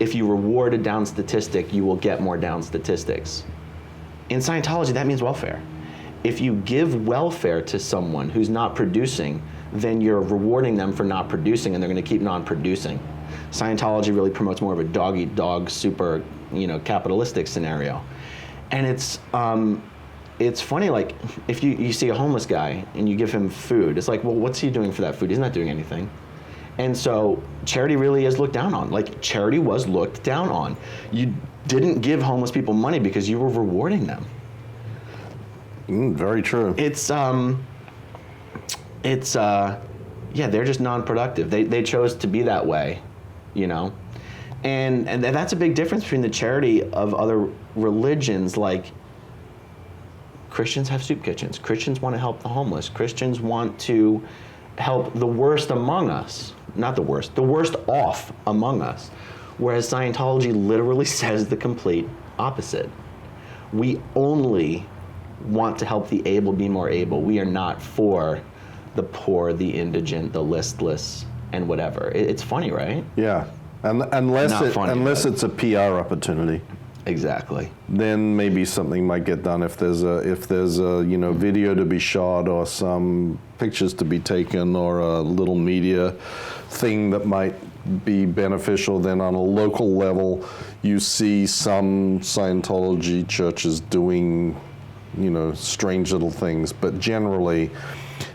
if you reward a down statistic, you will get more down statistics. In Scientology, that means welfare. If you give welfare to someone who's not producing, then you're rewarding them for not producing, and they're going to keep non-producing. Scientology really promotes more of a dog-eat-dog, super, capitalistic scenario. And it's funny, like, if you see a homeless guy and you give him food, it's like, well, what's he doing for that food? He's not doing anything. And so charity really is looked down on. Like, charity was looked down on. You didn't give homeless people money because you were rewarding them. Very true. They're just non-productive. They chose to be that way, And that's a big difference between the charity of other religions. Like, Christians have soup kitchens. Christians want to help the homeless. Christians want to help the worst among us. Not the worst off among us. Whereas Scientology literally says the complete opposite. We only want to help the able be more able. We are not for the poor, the indigent, the listless, and whatever. It's funny, right? Yeah, and unless but it's a PR opportunity. Exactly. Then maybe something might get done if there's a video to be shot or some pictures to be taken or a little media thing that might be beneficial. Then on a local level, you see some Scientology churches doing, strange little things. But generally,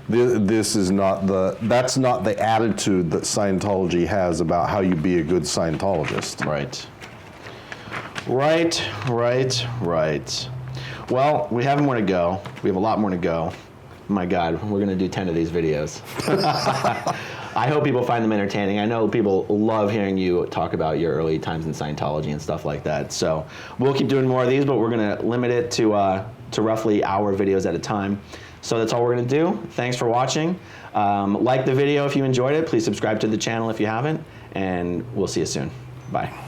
that's not the attitude that Scientology has about how you be a good Scientologist. Right. Well, we have more to go. We have a lot more to go. My God, we're going to do 10 of these videos. I hope people find them entertaining. I know people love hearing you talk about your early times in Scientology and stuff like that. So we'll keep doing more of these, but we're going to limit it to roughly hour videos at a time. So that's all we're going to do. Thanks for watching. Like the video if you enjoyed it. Please subscribe to the channel if you haven't, and we'll see you soon. Bye.